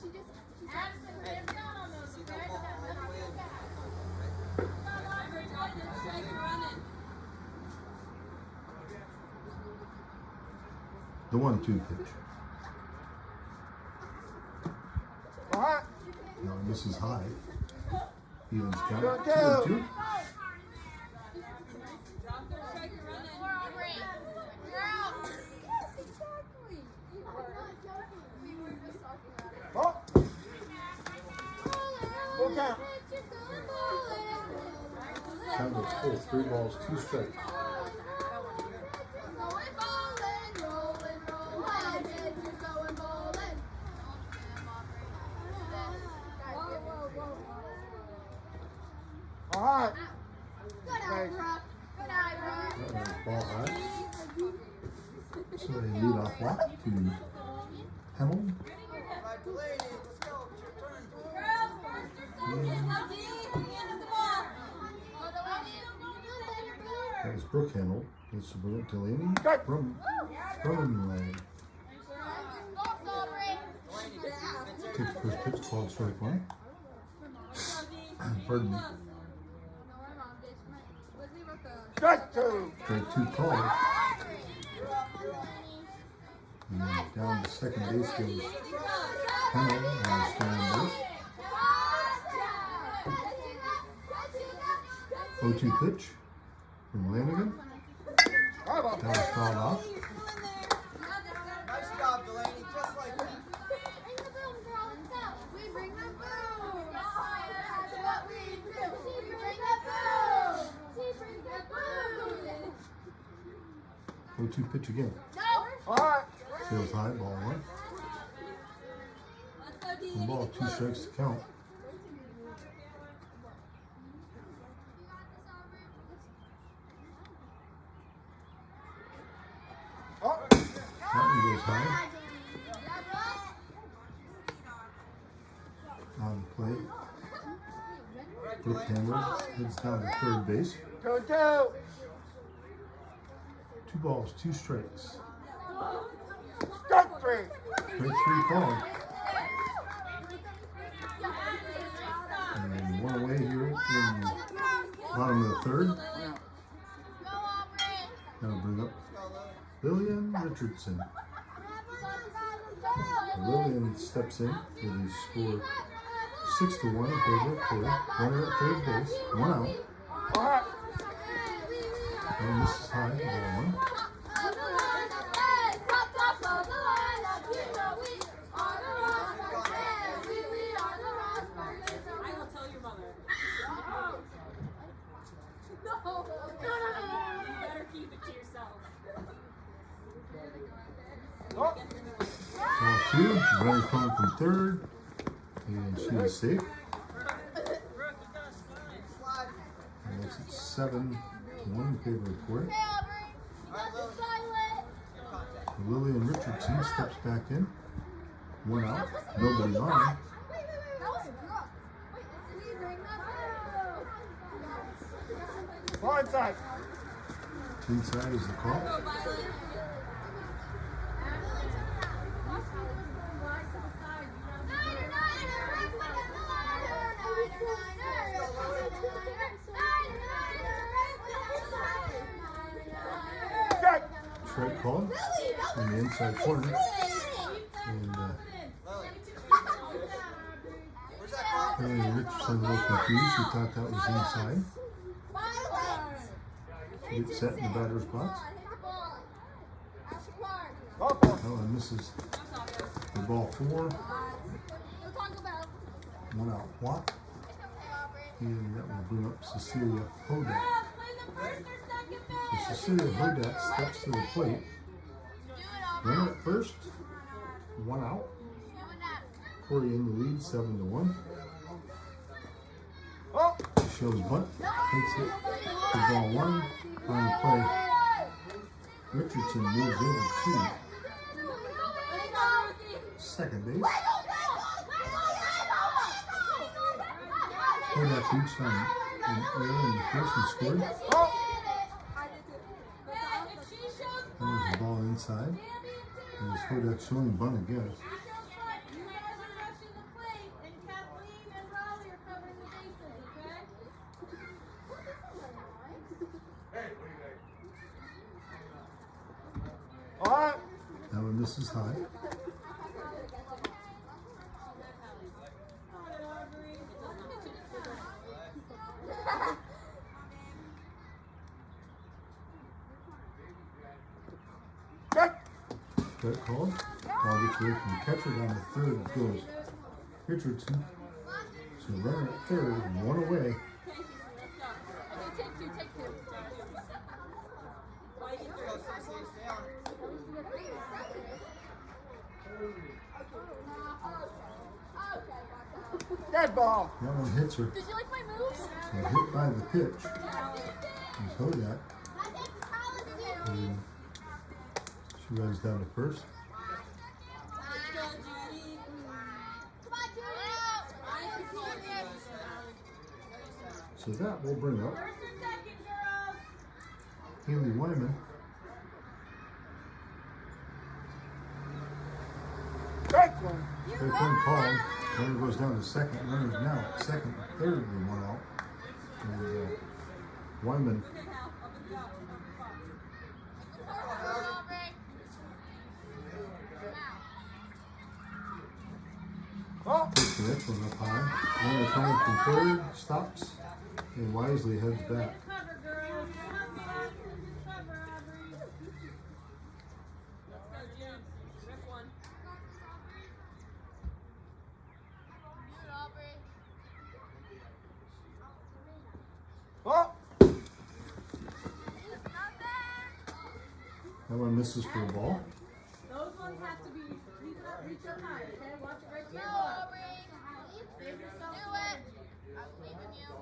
E: Addison, get down on those.
C: See
E: Okay?
C: that ball all the way in.
E: Great job. Strike, you're running.
A: The 1-2 pitch.
B: Behind.
A: Now this is high. Evens count.
B: Go,
A: 2-2.
E: Drop the strike, you're running.
D: You're out. Yes, exactly. I'm not joking. We were just talking about it.
B: Up. Full count.
A: Count was full. 3 balls, 2 strikes.
B: Behind.
D: Good eye, Brooke. Good eye, Brooke.
A: That was ball high. So they lead off walk to Hemmel.
C: Right, lady, let's go. It's your turn.
E: Girls, first or second. Lefty, hand of the ball.
A: That was Brooke Hemmel. It's Delaney. Brumley. Takes the first pitch, called strike 1. Pardon me.
B: Strike two.
A: Strike 2 called. down to second base goes Hannah on strand base. 0-2 pitch from Lanigan. That was fouled off.
C: Nice job, Delaney. Just like that.
D: Bring the boom, girl. Let's go. We bring the boom. That's what we do. We bring the boom. She brings the boom.
A: 0-2 pitch again.
D: No.
B: All right.
A: Sails high, ball one. And ball 2 strikes to count.
B: Oh.
A: That one goes high. On the plate. Left-hander heads down to third base.
B: 2-2.
A: 2 balls, 2 strikes.
B: Strike 3.
A: Strike 3 called. And 1 away here in the bottom of the third. That'll bring up Lillian Richardson. Lillian steps in for the score 6-1 in favor of Corry. Runner at third base, 1 out.
B: All right.
A: And this is high, ball 1.
E: I will tell your mother. You better keep it to yourself.
B: Oh.
A: Ball 2, runner coming from third. And she is safe.
C: Slide.
A: And that's at 7-1 in favor of Corry. Lillian Richardson steps back in. 1 out, nobody on.
B: Blindside.
A: Inside is the call.
B: Strike.
A: Strike called in the inside corner. And
C: Where's that call?
A: Lillian Richardson a little confused. She thought that was inside. She gets set in the batter's box.
B: Go for it.
A: Oh, and misses the ball 4. 1 out, walk. And that will bring up Cecilia Hodak. So Cecilia Hodak steps to the plate. Runner at first, 1 out. Corry in the lead, 7-1.
B: Oh.
A: She shows bunt, takes it for ball 1. On the play, Richardson moves over to second base. Hodak reached on an error in the first and scored.
B: Oh.
A: There's the ball inside. And it's Hodak showing bunt again.
B: All right.
A: That one misses high.
B: Strike.
A: Strike called. Ball gets away from the catcher down to third goes Richardson. So runner at third, 1 away.
C: Go, Cece. Stay on.
B: Dead ball.
A: That one hits her.
D: Did you like my moves?
A: So hit by the pitch. Is Hodak. And she runs down to first. So that will bring up Haley Wyman.
B: Strike 1.
A: Strike 1 called. Runner goes down to second. Runner's now at second and third with 1 out. And Wyman
B: Oh,
A: Takes the next one up high. Runner coming from third, stops, and wisely heads back.
E: Cover, girls. Cover, Aubrey. Let's go, June. Rip one.
B: oh,
A: That one misses for a ball.
E: Those ones have to be, reach up high, okay? Watch it right
D: Go,
E: there.
D: Aubrey.
E: Save yourself
D: Do
E: some
D: it.
E: energy.
D: I believe in you.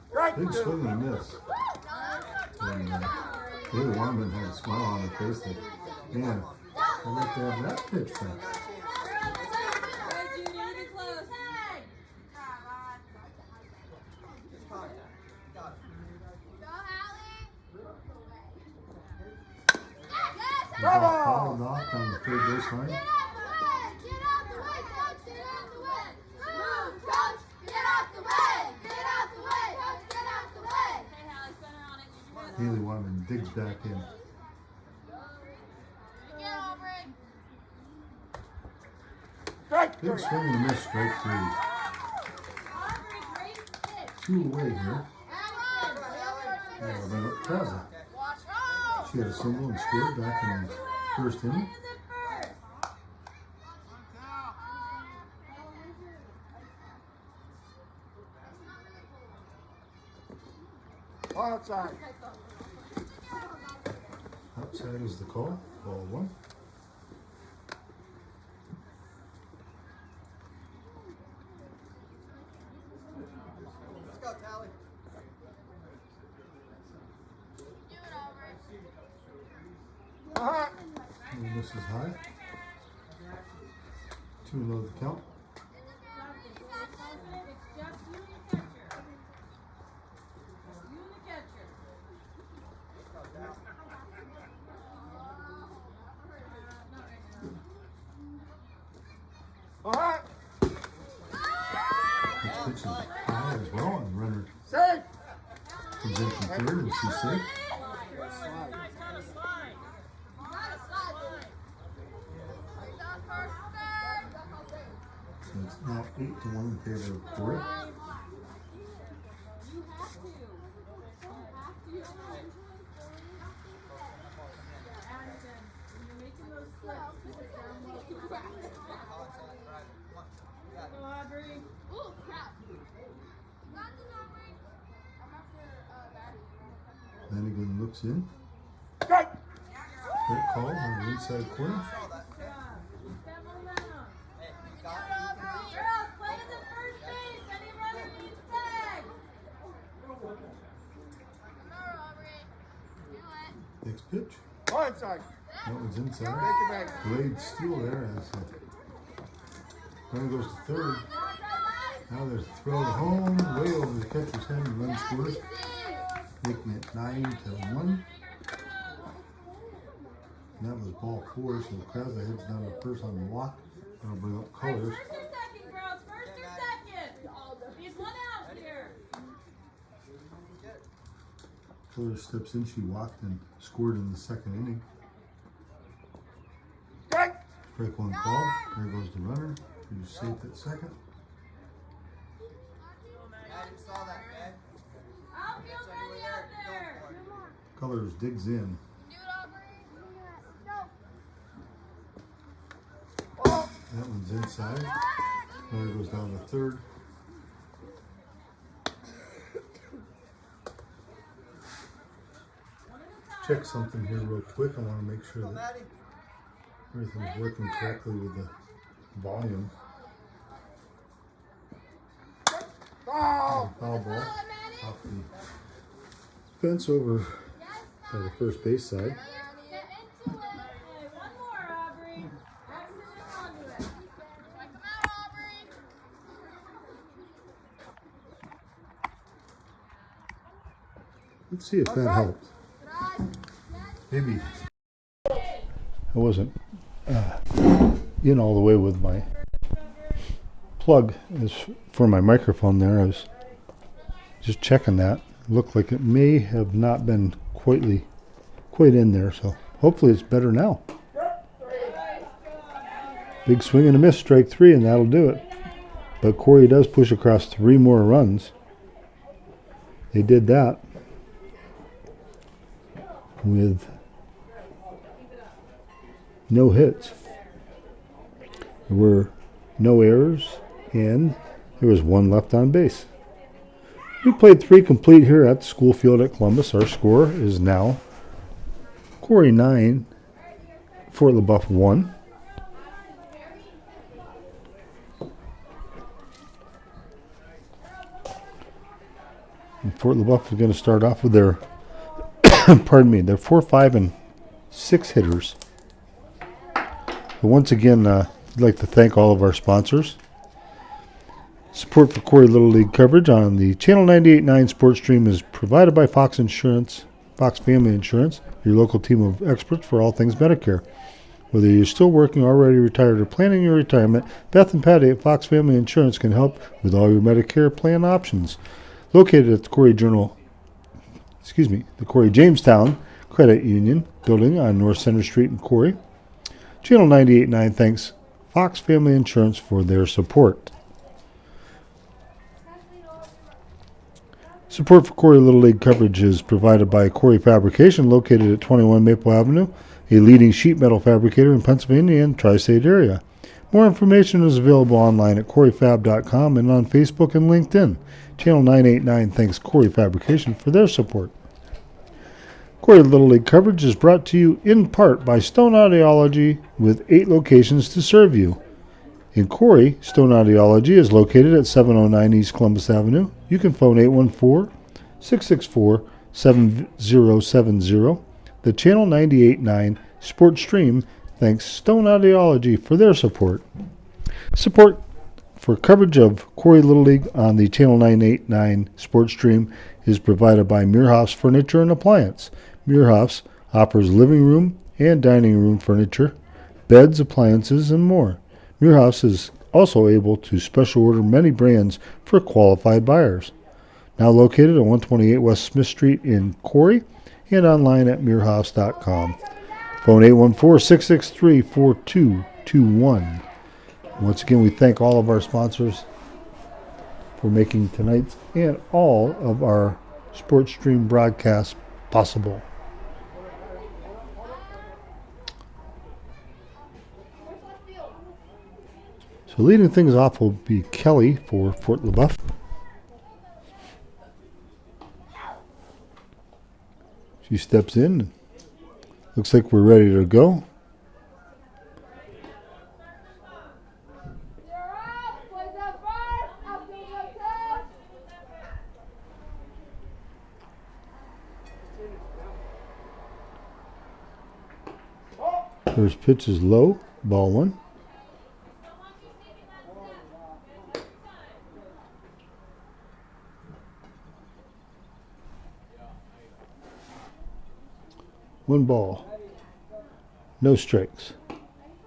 B: strike
A: Big
B: two.
A: swing and a miss.
D: No, that's what I'm talking
A: And
D: about.
A: Haley Warman had a smile on her face like, man, I'd like to have that pitch back.
E: Alright, Judy, really close.
C: Just contact. Got it.
D: Go, Hallie. Yes,
A: The ball fouled off on the third baseline.
D: Get out the way! Get out the way, coach! Get out the way! Move, coach! Get out the way! Get out the way, coach! Get out the way!
E: Okay, Hallie, center on it. Use your head.
A: Haley Warman digs back in.
D: Get Aubrey!
B: Strike
A: Big
B: three.
A: swing and a miss, strike three.
E: Aubrey, great pitch.
A: 2 away here.
D: Allison!
A: Now bring up Krause.
D: Watch out!
A: She had a single and scored back in the first inning.
E: Is it first?
B: Outside.
A: Outside is the call. Ball one.
C: Let's go, Tally.
D: Do it, Aubrey.
B: Uh-huh.
A: And this is high. 2 low the count.
E: It's just you and the catcher. You and the catcher. Not right now.
B: Uh-huh.
A: This pitch is high as well. And the runner
B: Safe.
A: comes in from third and she's safe.
E: Nice, not a slide.
D: Not a slide. He's on first, third.
A: So it's now 8-1 in favor of Corry.
E: You have to. You have to. Addison, when you're making those slips, keep it down low. Go, Aubrey.
D: Ooh, crap. Got this, Aubrey. I'm after Batty.
A: Lanigan looks in.
B: Strike.
A: Great call on the inside corner.
C: Saw that. Okay.
E: That momentum.
C: Hey,
D: Do
C: got
D: it,
C: it.
D: Aubrey.
E: Girls, play as a first base. Any runner needs tag.
D: Come on, Aubrey. Do it.
A: Next pitch.
B: Outside.
A: That one's
B: Take
A: inside.
B: it back.
A: Delayed steal there as runner goes to third. Now there's a throw to home, way over the catcher's head, and run scores, making it 9-1. And that was ball 4, so Krause heads down to first on the walk. That'll bring up colors.
E: First or second, girls. First or second. Need one out here.
A: Colors steps in, she walked and scored in the second inning.
B: Strike.
A: Strike one call. There goes the runner. She's safe at second.
C: I just saw that, man.
E: Outfield ready out there.
A: Colors digs in.
D: Do it, Aubrey. No.
B: Oh,
A: That one's inside. Runner goes down to third. Check something here real quick. I want to make sure that
C: Maddie.
A: everything's working correctly with the volume.
B: oh,
A: Foul ball off the fence over by the first base side.
D: Get into it.
E: Hey, one more, Aubrey. Addison is onto it.
D: Check him out, Aubrey.
A: Let's see if that helps. Maybe I wasn't in all the way with my plug is for my microphone there. I was just checking that. Looked like it may have not been quite in there, so hopefully it's better now. Big swing and a miss, strike 3, and that'll do it. But Corry does push across 3 more runs. They did that with no hits. There were no errors, and there was 1 left on base. We played 3 complete here at the school field at Columbus. Our score is now Corry 9, Fort LaBeouf 1. And Fort LaBeouf is going to start off with their, pardon me, their 4, 5, and 6 hitters. But once again, I'd like to thank all of our sponsors. Support for Corry Little League coverage on the Channel 98.9 Sports Stream is provided by Fox Insurance, Fox Family Insurance, your local team of experts for all things Medicare. Whether you're still working, already retired, or planning your retirement, Beth and Patty at Fox Family Insurance can help with all your Medicare plan options. Located at the Corry Jamestown Credit Union building on North Center Street in Corry. Channel 98.9 thanks Fox Family Insurance for their support. Support for Corry Little League coverage is provided by Corry Fabrication, located at 21 Maple Avenue, a leading sheet metal fabricator in Pennsylvania and tri-state area. More information is available online at corryfab.com and on Facebook and LinkedIn. Channel 989 thanks Corry Fabrication for their support. Corry Little League coverage is brought to you in part by Stone Audiology, with 8 locations to serve you. In Corry, Stone Audiology is located at 709 East Columbus Avenue. You can phone 814-664-7070. The Channel 98.9 Sports Stream thanks Stone Audiology for their support. Support for coverage of Corry Little League on the Channel 989 Sports Stream is provided by Meerhoffs Furniture and Appliance. Meerhoffs offers living room and dining room furniture, beds, appliances, and more. Meerhoffs is also able to special order many brands for qualified buyers. Now located at 128 West Smith Street in Corry and online at meerhoffs.com. Phone 814-663-4221. Once again, we thank all of our sponsors for making tonight's and all of our Sports Stream broadcasts possible. So leading things off will be Kelly for Fort LaBeouf. She steps in. Looks like we're ready to go. First pitch is low, ball 1. One ball, no strikes.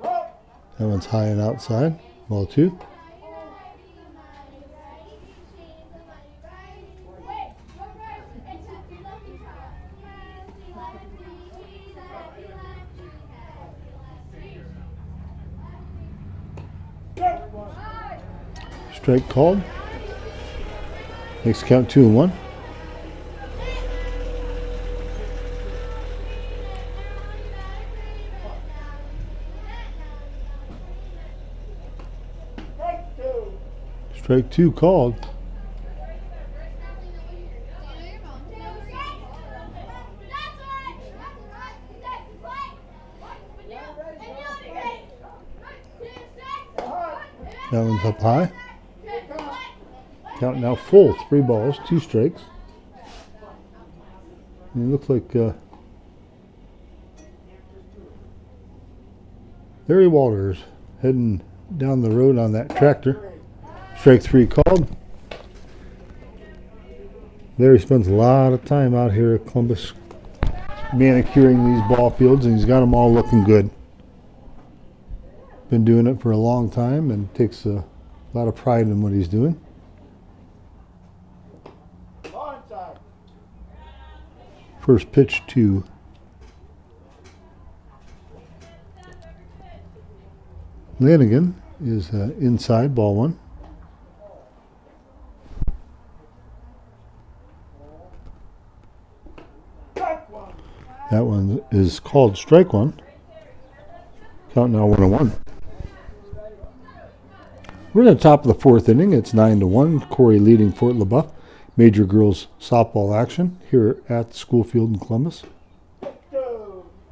A: That one's high and outside, ball 2. Strike called. Makes count 2-1. Strike 2 called. That one's up high. Count now full. 3 balls, 2 strikes. And it looks like Larry Walters heading down the road on that tractor. Strike 3 called. Larry spends a lot of time out here at Columbus manicuring these ball fields, and he's got them all looking good. Been doing it for a long time and takes a lot of pride in what he's doing. First pitch to Lanigan is inside, ball 1. That one is called strike 1. Count now 1-1. We're in the top of the 4th inning. It's 9-1. Corry leading Fort LaBeouf. Major girls softball action here at the school field in Columbus.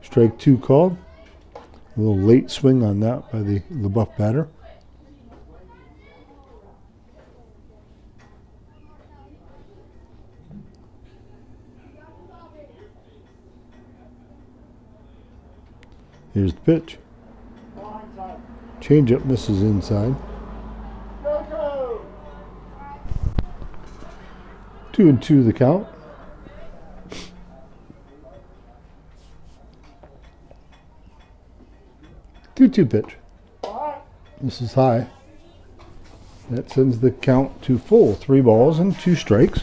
A: Strike 2 called. A little late swing on that by the LaBeouf batter. Here's the pitch. Changeup misses inside. 2-2 the count. Two pitch. This is high. That sends the count to full. 3 balls and 2 strikes.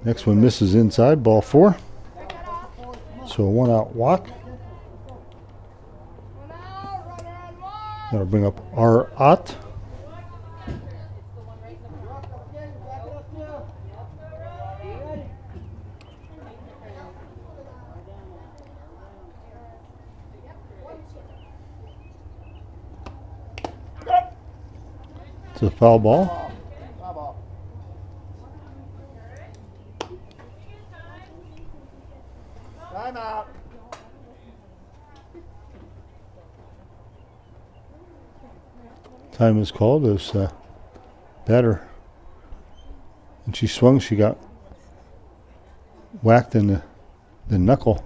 A: Next one misses inside, ball 4. So a 1-out walk. That'll bring up our Ott. It's a foul ball.
B: Time out.
A: Time is called as batter. And she swung, she got whacked in the knuckle.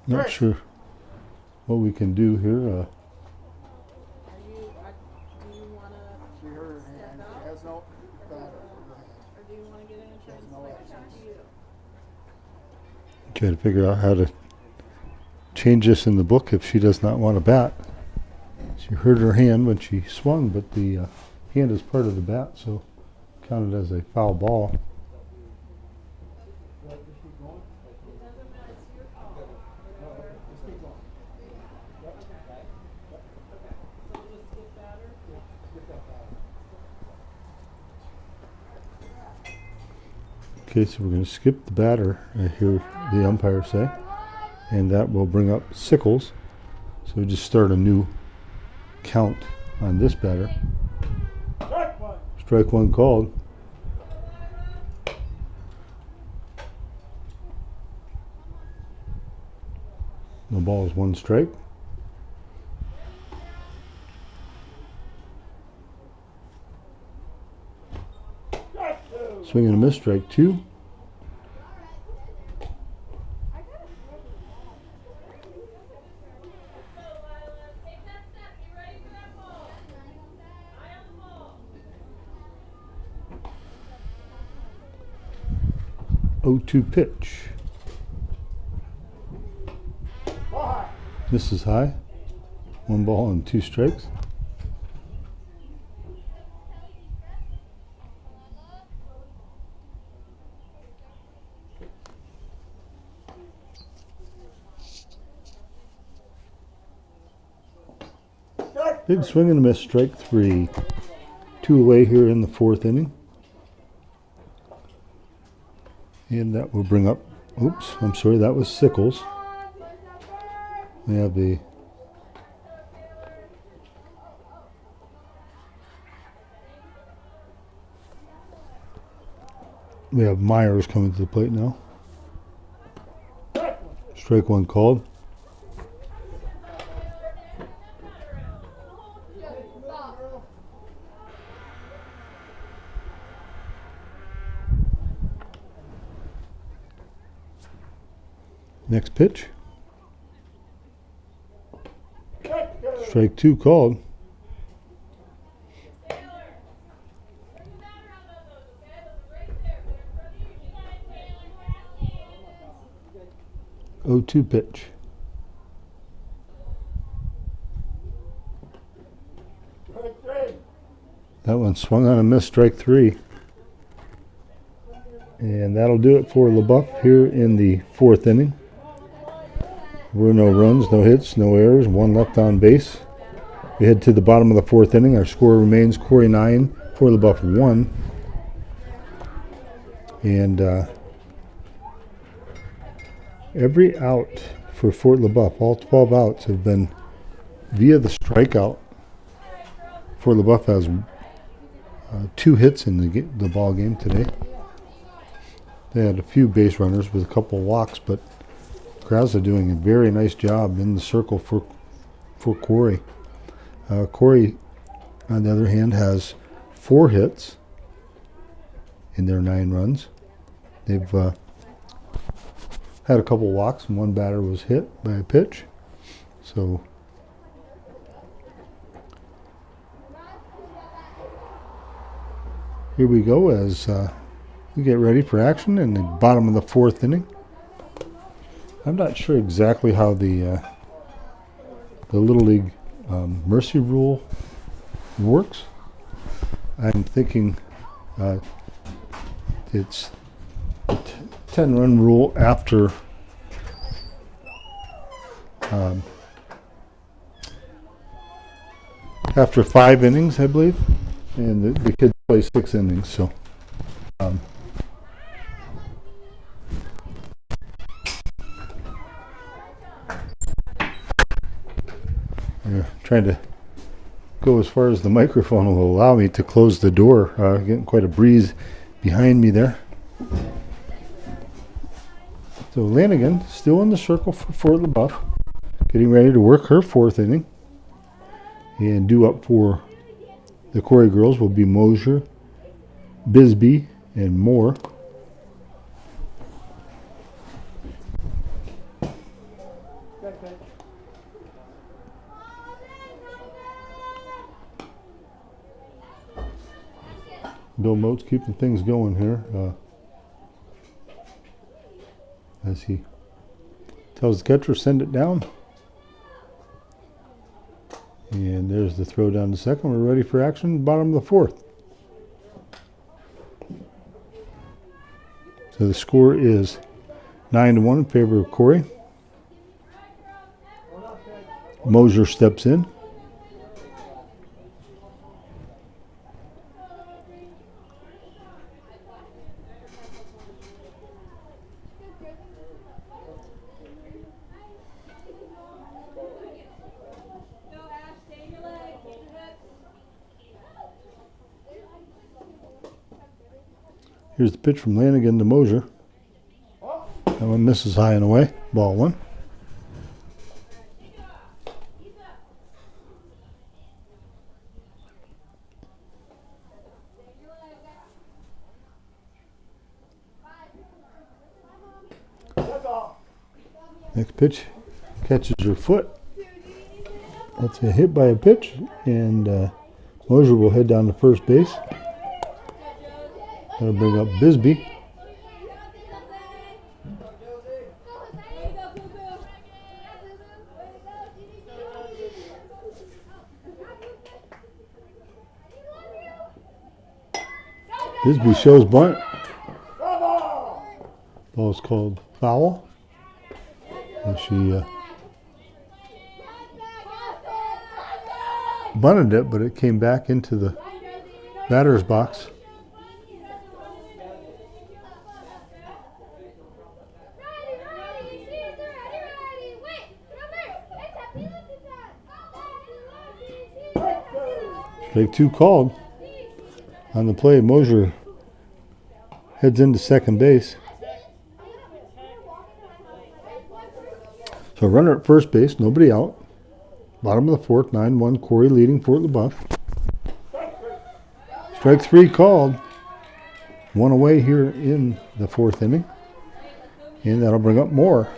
A: Not sure what we can do here.
E: Do you want to
B: She hurt her hand. She has no batter.
E: or do you want to get in and try and select it up to you?
A: Try to figure out how to change this in the book if she does not want to bat. She hurt her hand when she swung, but the hand is part of the bat, so counted as a foul ball. Okay, so we're going to skip the batter, I hear the umpire say, and that will bring up Sickles. So we just start a new count on this batter. Strike 1 called. The ball is 1 strike. Swing and a miss, strike 2. Oh, 2 pitch. This is high. 1 ball and 2 strikes. Big swing and a miss, strike 3. 2 away here in the 4th inning. And that will bring up, oops, I'm sorry, that was Sickles. We have Myers coming to the plate now. Strike 1 called. Next pitch. Strike 2 called. Oh, 2 pitch. That one swung on a miss, strike 3. And that'll do it for LaBeouf here in the 4th inning. There were no runs, no hits, no errors, 1 left on base. We head to the bottom of the 4th inning. Our score remains Corry 9, Fort LaBeouf 1. And every out for Fort LaBeouf, all 12 outs, have been via the strikeout. Fort LaBeouf has 2 hits in the ball game today. They had a few base runners with a couple of walks, but Krause doing a very nice job in the circle for Corry. Corry, on the other hand, has 4 hits in their 9 runs. They've had a couple walks, and 1 batter was hit by a pitch. So here we go as we get ready for action in the bottom of the 4th inning. I'm not sure exactly how the Little League mercy rule works. I'm thinking it's a 10-run rule after after 5 innings, I believe, and the kids play 6 innings. So I'm trying to go as far as the microphone will allow me to close the door. Getting quite a breeze behind me there. So Lanigan still in the circle for Fort LaBeouf, getting ready to work her 4th inning. And due up for the Corry girls will be Mosier, Bisbee, and Moore. Bill Moats keeping things going here as he tells the catcher, send it down. And there's the throw down to second. We're ready for action, bottom of the 4th. So the score is 9-1 in favor of Corry. Mosier steps in. Here's the pitch from Lanigan to Mosier. That one misses high and away. Ball 1. Next pitch catches her foot. That's a hit by a pitch, and Mosier will head down to first base. That'll bring up Bisbee. Bisbee shows bunt. Ball's called foul. And she bunted it, but it came back into the batter's box. Strike 2 called. On the play, Mosier heads into second base. So runner at first base, nobody out. Bottom of the 4th, 9-1, Corry leading Fort LaBeouf. Strike 3 called. 1 away here in the 4th inning. And that'll bring up Moore.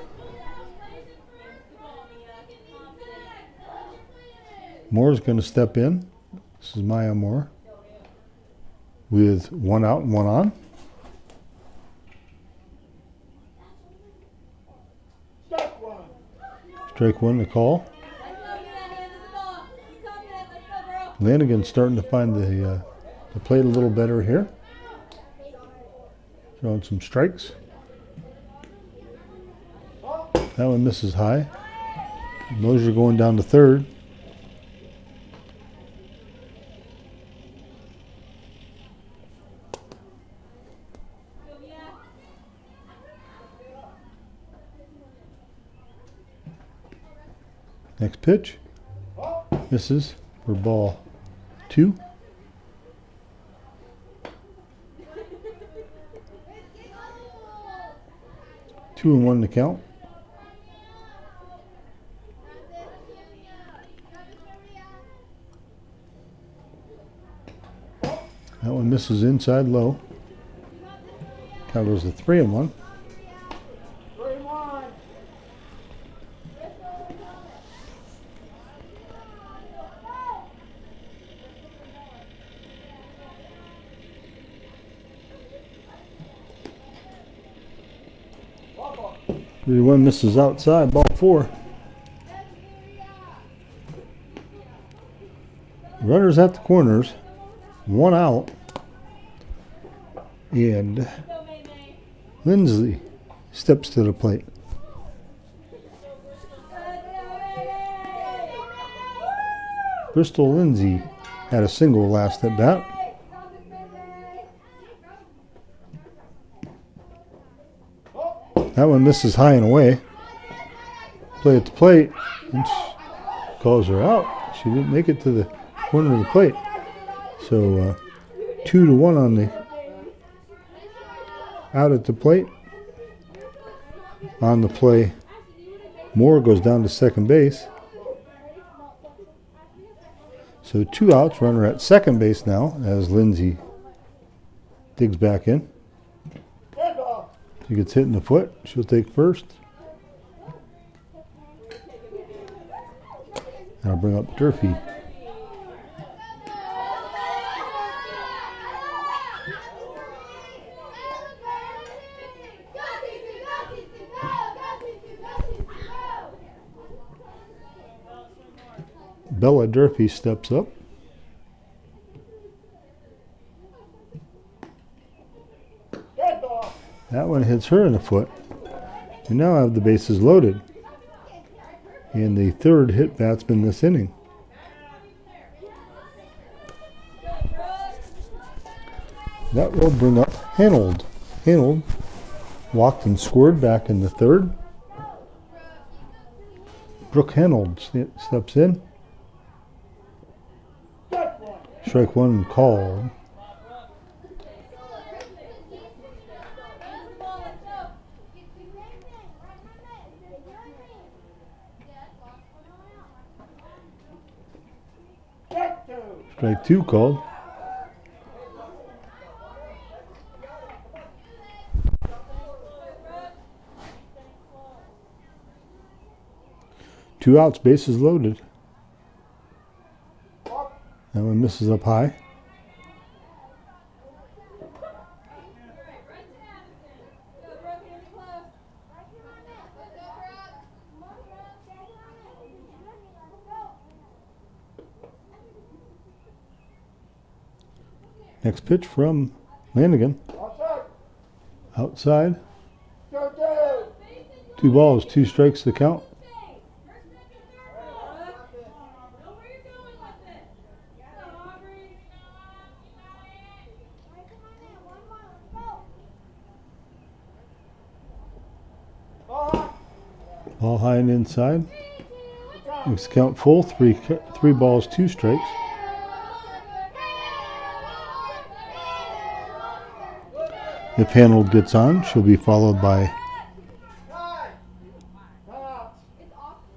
A: Moore's going to step in. This is Maya Moore with 1 out and 1 on. Strike 1 to call. Lanigan's starting to find the plate a little better here. Throwing some strikes. That one misses high. Mosier going down to third. Next pitch. Misses for ball 2. 2-1 to count. That one misses inside low. Count goes to 3-1.
B: 3-1.
A: One misses outside, ball 4. Runners at the corners, 1 out, and Lindsley steps to the plate. Bristol Lindsay had a single last at bat. That one misses high and away. Play at the plate, and calls her out. She didn't make it to the corner of the plate. So 2-1 on the out at the plate. On the play, Moore goes down to second base. So 2 outs, runner at second base now as Lindsay digs back in. She gets hit in the foot. She'll take first. I'll bring up Durfee. Bella Durfee steps up. That one hits her in the foot. We now have the bases loaded. And the third hit batsman this inning. That will bring up Hanold. Hanold walked and scored back in the third. Brooke Hanold steps in. Strike 1 called. Strike 2 called. Two outs, bases loaded. That one misses up high. Next pitch from Lanigan. Outside. 2 balls, 2 strikes to count. Ball high and inside. Next count full, 3 balls, 2 strikes. If Hanold gets on, she'll be followed by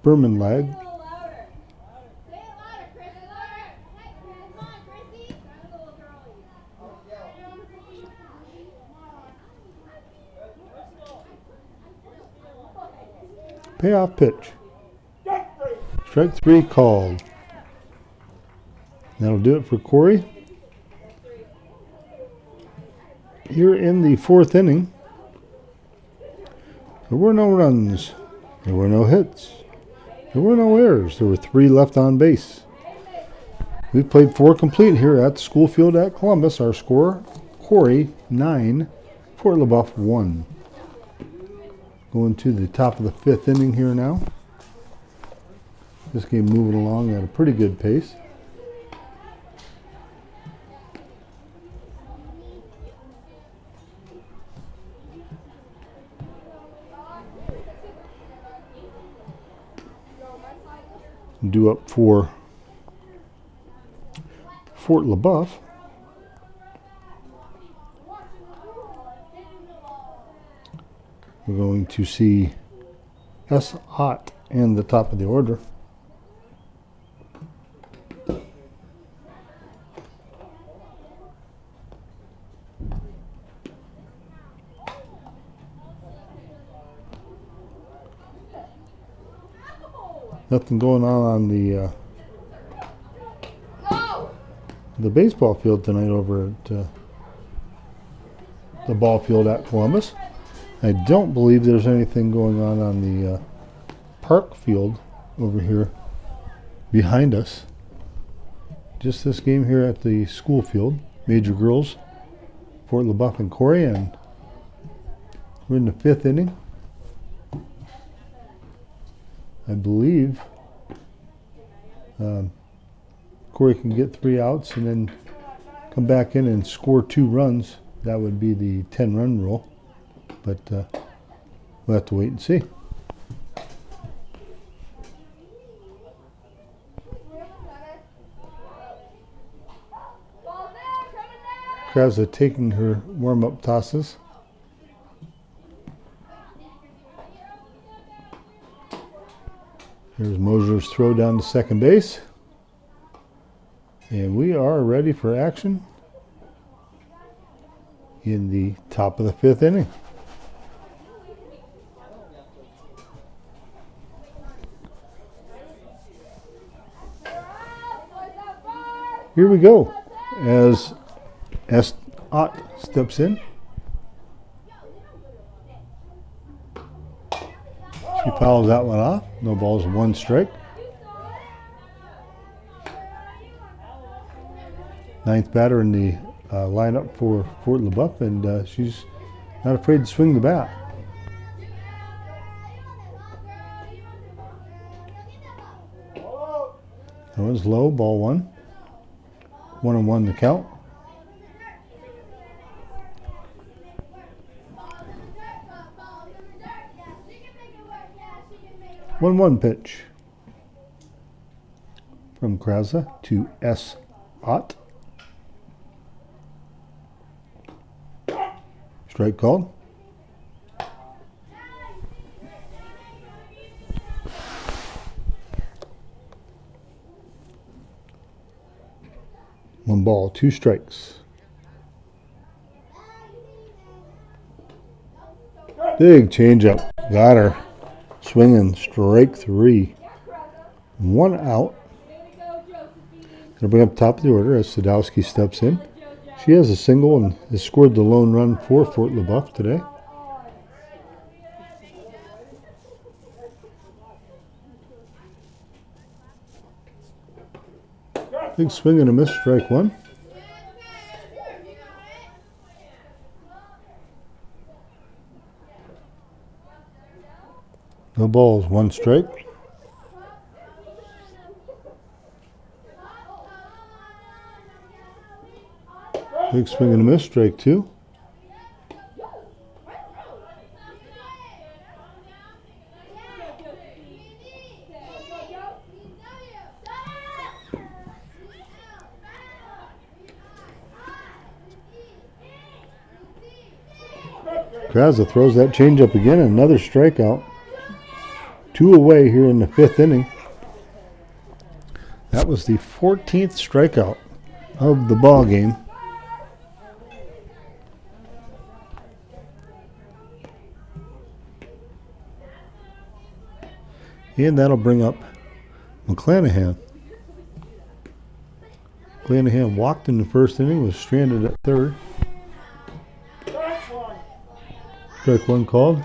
A: Berman Lag. Payoff pitch. Strike 3 called. That'll do it for Corry. Here in the 4th inning, there were no runs, there were no hits, there were no errors. There were 3 left on base. We've played 4 complete here at the school field at Columbus. Our score, Corry 9, Fort LaBeouf 1. Going to the top of the 5th inning here now. This game moving along at a pretty good pace. Due up for Fort LaBeouf. We're going to see S. Ott in the top of the order. Nothing going on the baseball field tonight over at the ball field at Columbus. I don't believe there's anything going on the park field over here behind us. Just this game here at the school field. Major girls, Fort LaBeouf and Corry, and we're in the 5th inning. I believe Corry can get 3 outs and then come back in and score 2 runs. That would be the 10-run rule, but we'll have to wait and see. Krauser taking her warm-up tosses. Here's Mosier's throw down to second base. And we are ready for action in the top of the 5th inning. Here we go as S. Ott steps in. She fouls that one off. No balls, 1 strike. 9th batter in the lineup for Fort LaBeouf, and she's not afraid to swing the bat. That one's low, ball 1. 1-1 the count. One pitch from Krauser to S. Ott. Strike called. One ball, 2 strikes. Big changeup. Got her. Swinging, strike 3. 1 out. Gonna bring up top of the order as Sadowski steps in. She has a single and has scored the lone run for Fort LaBeouf today. Big swing and a miss, strike 1. No balls, 1 strike. Big swing and a miss, strike 2. Krauser throws that changeup again, another strikeout. 2 away here in the 5th inning. That was the 14th strikeout of the ball game. And that'll bring up McClanahan. Clanahan walked in the first inning, was stranded at third. Strike one called.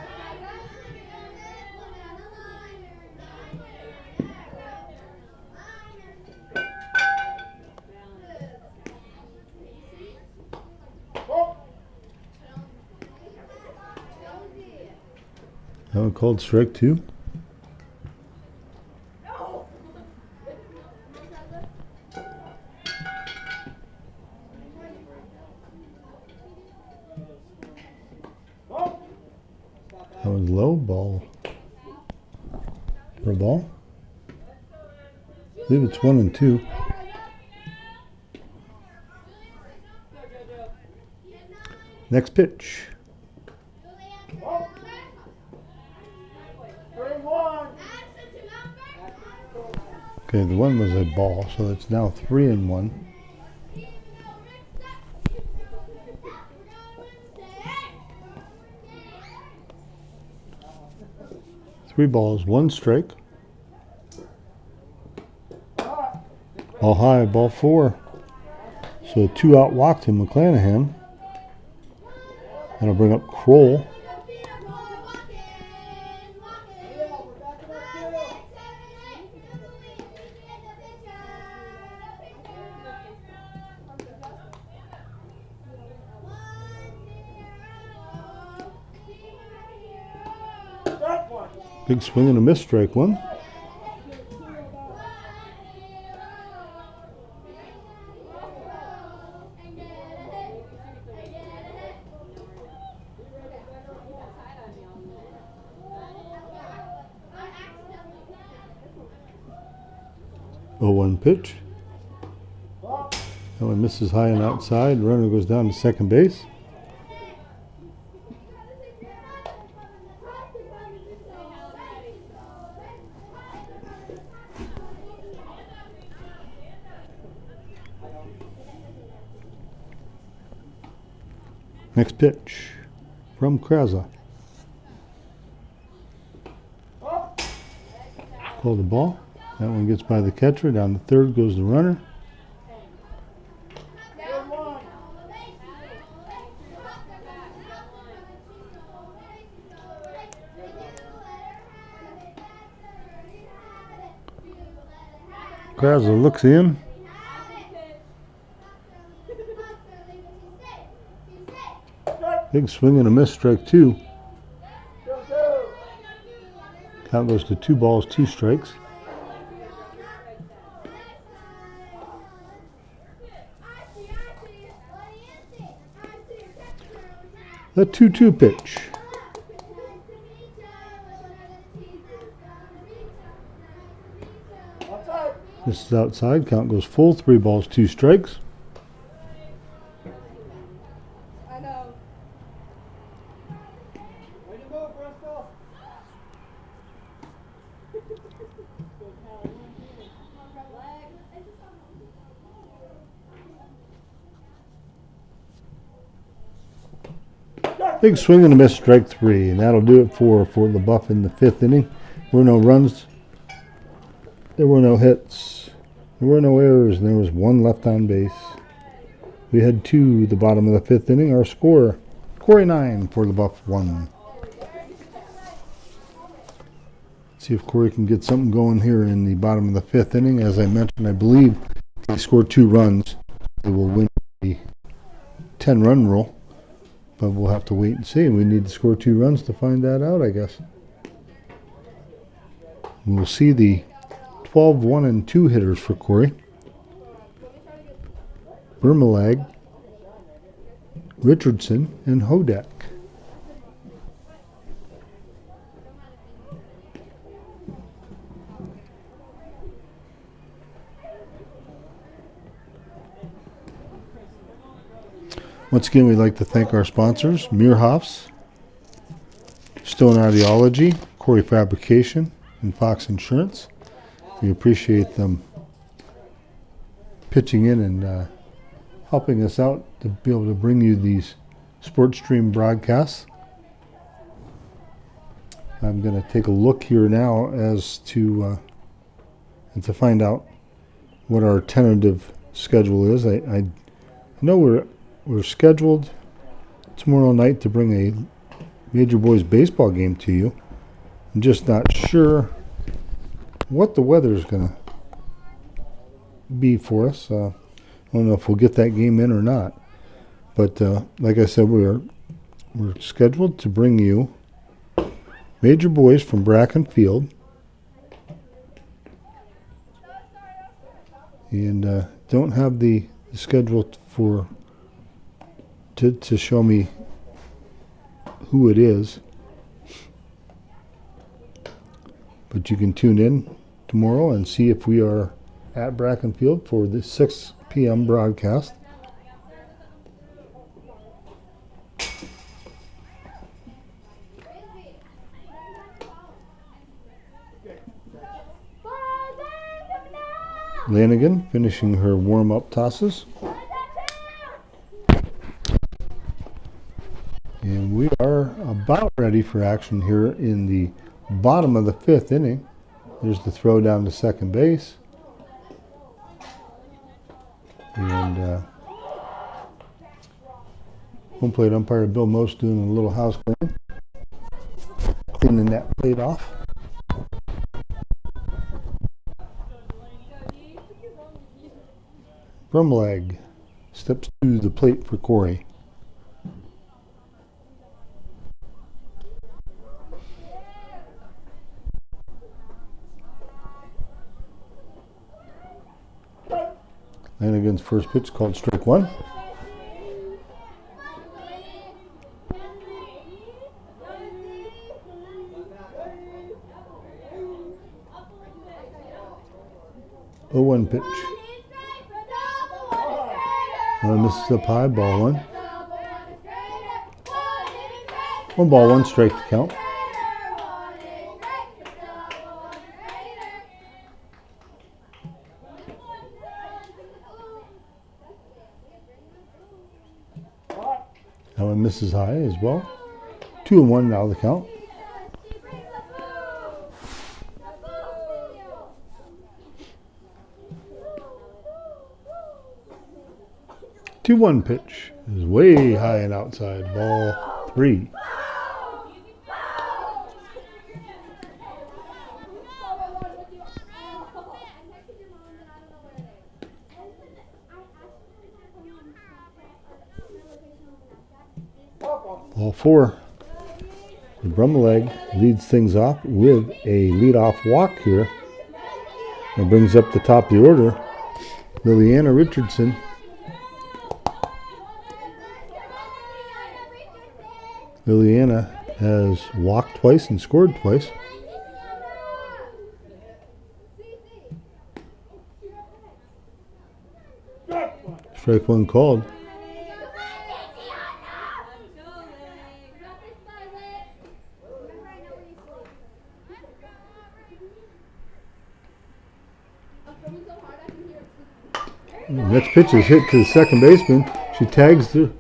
A: That one called strike two. That was low ball. For a ball? I believe it's 1 and 2. Next pitch. Okay, the one was a ball, so it's now 3 and 1. Three balls, one strike. Ball high, ball 4. So 2 out walk to McClanahan. That'll bring up Kroll. Big swing and a miss, strike one. Oh, 1 pitch. That one misses high and outside. Runner goes down to second base. Next pitch from Kraza. Call the ball. That one gets by the catcher. Down to third goes the runner. Kraza looks in. Big swing and a miss, strike 2. Count goes to 2 balls, 2 strikes. The 2-2 pitch. This is outside. Count goes full. 3 balls, 2 strikes. Big swing and a miss, strike 3, and that'll do it for LaBeouf in the 5th inning. There were no runs, there were no hits, there were no errors, and there was 1 left on base. We head to the bottom of the 5th inning. Our score, Corry 9 for LaBeouf 1. See if Corry can get something going here in the bottom of the 5th inning. As I mentioned, I believe if they score 2 runs, they will win the 10-run rule. But we'll have to wait and see. We need to score 2 runs to find that out, I guess. We'll see the 12, 1, and 2 hitters for Corry. Vermalag, Richardson, and Hodak. Once again, we'd like to thank our sponsors, Meerhoffs, Stone Audiology, Corry Fabrication, and Fox Insurance. We appreciate them pitching in and helping us out to be able to bring you these Sports Stream broadcasts. I'm going to take a look here now as to and to find out what our tentative schedule is. I know we're scheduled tomorrow night to bring a Major Boys baseball game to you. I'm just not sure what the weather is going to be for us. I don't know if we'll get that game in or not. But like I said, we're scheduled to bring you Major Boys from Bracken Field. And don't have the schedule to show me who it is. But you can tune in tomorrow and see if we are at Bracken Field for the 6 p.m. broadcast. Lanigan finishing her warm-up tosses. And we are about ready for action here in the bottom of the 5th inning. There's the throw down to second base. And home plate umpire Bill Most doing a little house cleaning that plate off. Brumleg steps to the plate for Corry. Lanigan's first pitch called strike one. Oh, 1 pitch. Misses up high, ball one. 1 ball, 1 strike to count. That one misses high as well. 2-1 now the count. The 2-1 pitch is way high and outside. Ball 3. Ball 4. Brumleg leads things off with a leadoff walk here. And brings up the top of the order, Liliana Richardson. Liliana has walked twice and scored twice. Strike one called. Next pitch is hit to the second baseman. She tags the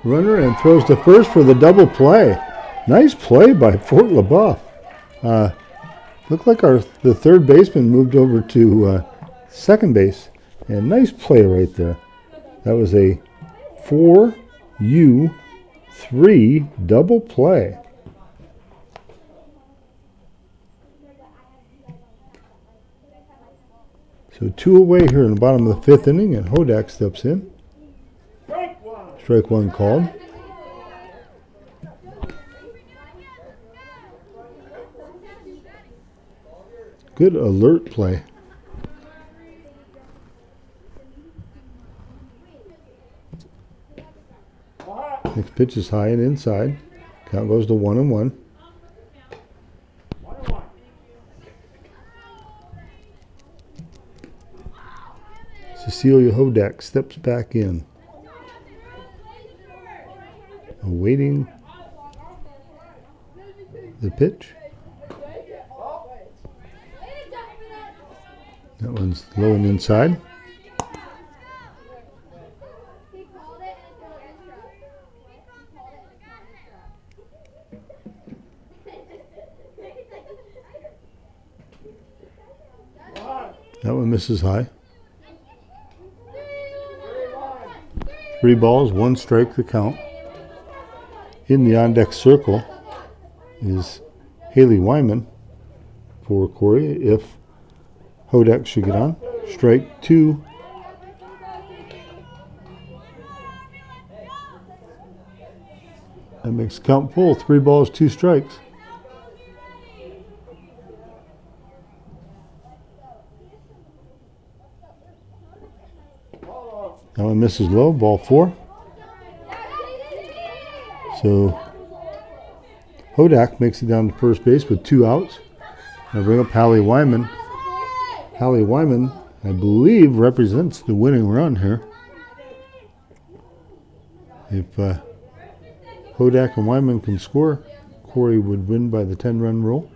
A: runner and throws to first for the double play. Nice play by Fort LaBeouf. Looked like the third baseman moved over to second base. And nice play right there. That was a 4-U-3 double play. So 2 away here in the bottom of the 5th inning, and Hodak steps in. Strike one called. Good alert play. Next pitch is high and inside. Count goes to 1-1. Cecilia Hodak steps back in, awaiting the pitch. That one's low and inside. That one misses high. 3 balls, 1 strike to count. In the on-deck circle is Haley Wyman for Corry if Hodak should get on. Strike 2. That makes the count full. 3 balls, 2 strikes. That one misses low, ball 4. So Hodak makes it down to first base with 2 outs. I bring up Hallie Wyman. Hallie Wyman, I believe, represents the winning run here. If Hodak and Wyman can score, Corry would win by the 10-run rule.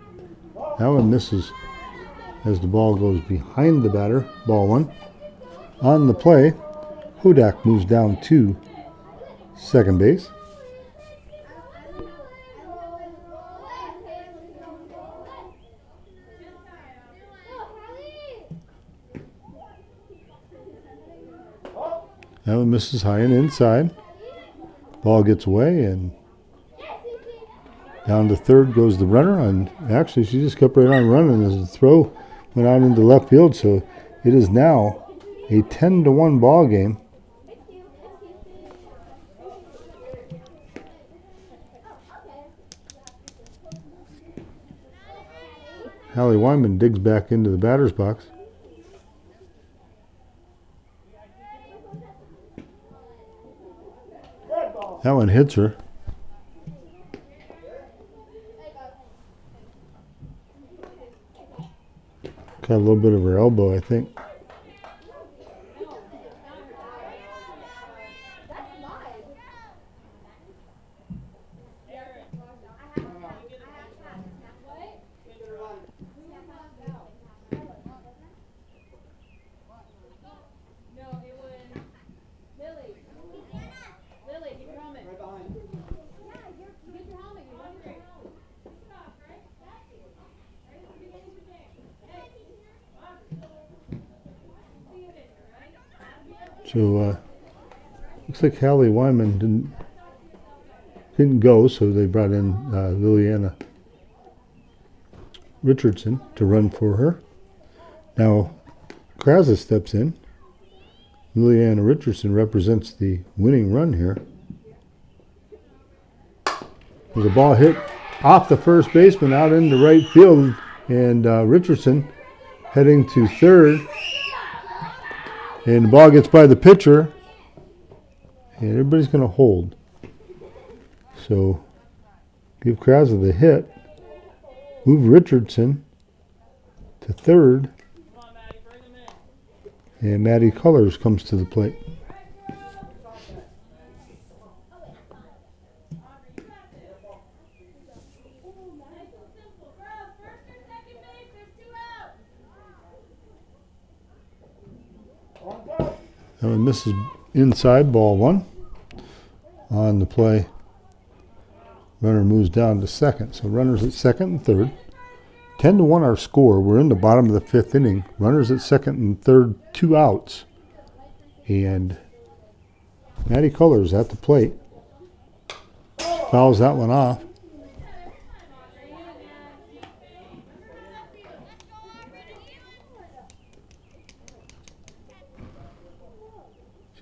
A: That one misses as the ball goes behind the batter. Ball 1. On the play, Hodak moves down to second base. That one misses high and inside. Ball gets away, and down to third goes the runner. And actually, she just kept right on running as the throw went out into left field. So it is now a 10-1 ball game. Hallie Wyman digs back into the batter's box. That one hits her. Got a little bit of her elbow, I think. So looks like Hallie Wyman didn't go, so they brought in Liliana Richardson to run for her. Now Kraza steps in. Liliana Richardson represents the winning run here. There's a ball hit off the first baseman out into right field, and Richardson heading to third. And the ball gets by the pitcher, and everybody's going to hold. So give Kraza the hit. Move Richardson to third. And Maddie Cullors comes to the plate. That one misses inside, ball 1. On the play, runner moves down to second. So runners at second and third. 10-1 our score. We're in the bottom of the 5th inning. Runners at second and third, 2 outs. And Maddie Cullors at the plate. Fouls that one off.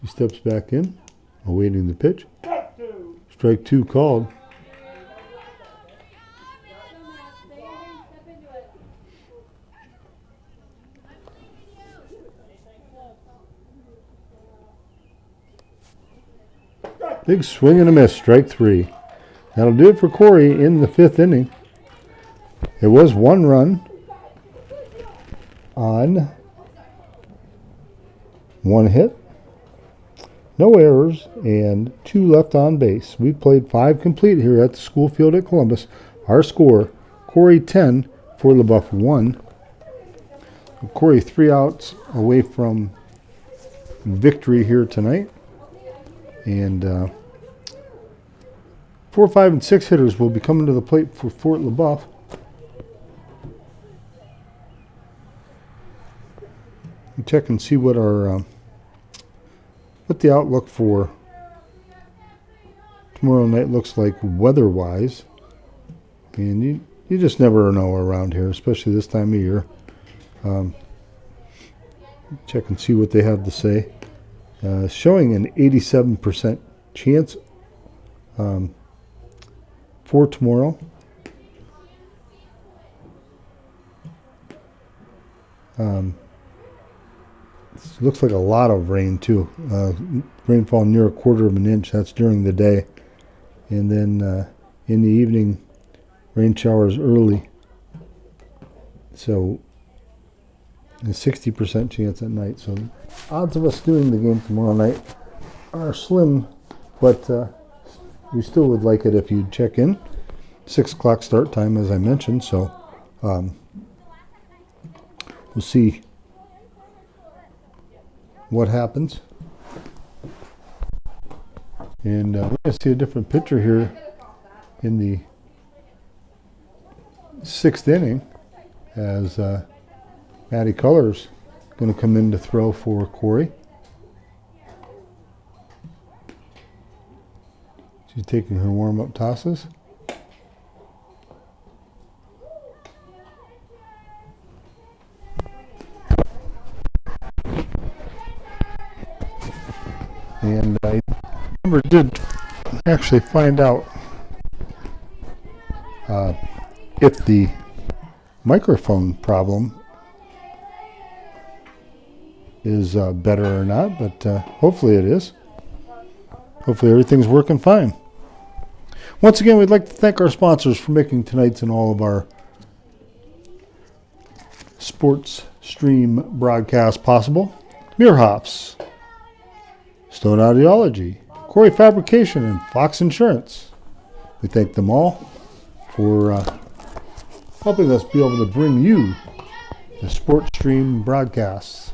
A: She steps back in, awaiting the pitch. Strike 2 called. Big swing and a miss, strike 3. That'll do it for Corry in the 5th inning. There was 1 run on 1 hit. No errors, and 2 left on base. We played 5 complete here at the school field at Columbus. Our score, Corry 10, Fort LeBoeuf 1. Corry 3 outs away from victory here tonight. And 4, 5, and 6 hitters will be coming to the plate for Fort LeBoeuf. Check and see what our what the outlook for tomorrow night looks like weather-wise. And you just never know around here, especially this time of year. Check and see what they have to say. Showing an 87% chance for tomorrow. Looks like a lot of rain too. Rainfall near 1/4 of an inch. That's during the day, and then in the evening, rain showers early. So a 60% chance at night. So odds of us doing the game tomorrow night are slim, but we still would like it if you'd check in. 6 o'clock start time, as I mentioned. So we'll see what happens. And we're going to see a different pitcher here in the 6th inning, as Maddie Colors going to come in to throw for Corry. She's taking her warm-up tosses. And I never did actually find out if the microphone problem is better or not, but hopefully it is. Hopefully everything's working fine. Once again, we'd like to thank our sponsors for making tonight's and all of our sports stream broadcasts possible. Meerhoffs, Stone Audiology, Corry Fabrication, and Fox Insurance. We thank them all for helping us be able to bring you the sports stream broadcasts.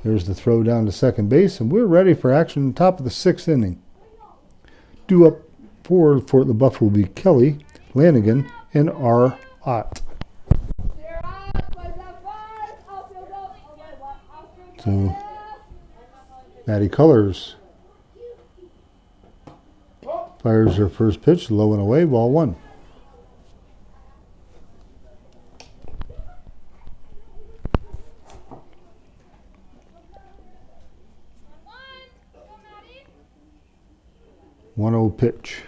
A: There's the throw down to second base, and we're ready for action at the top of the 6th inning. Due up for Fort LaBeouf will be Kelly, Lanigan, and R. Ott. So Maddie Colors fires her first pitch, low and away, ball 1. One 0 pitch.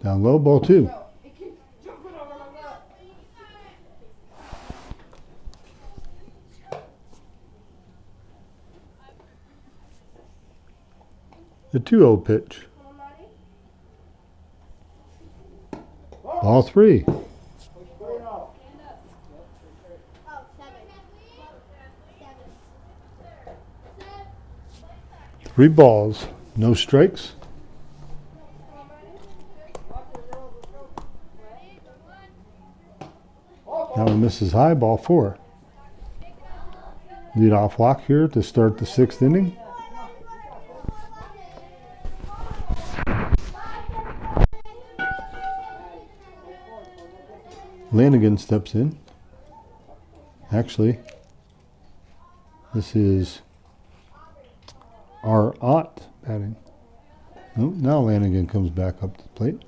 A: Down low, ball 2. The 2-0 pitch. Ball 3. 3 balls, no strikes. That one misses high, ball 4. Lead off walk here to start the 6th inning. Lanigan steps in. Actually, this is R. Ott batting. Nope, now Lanigan comes back up to the plate.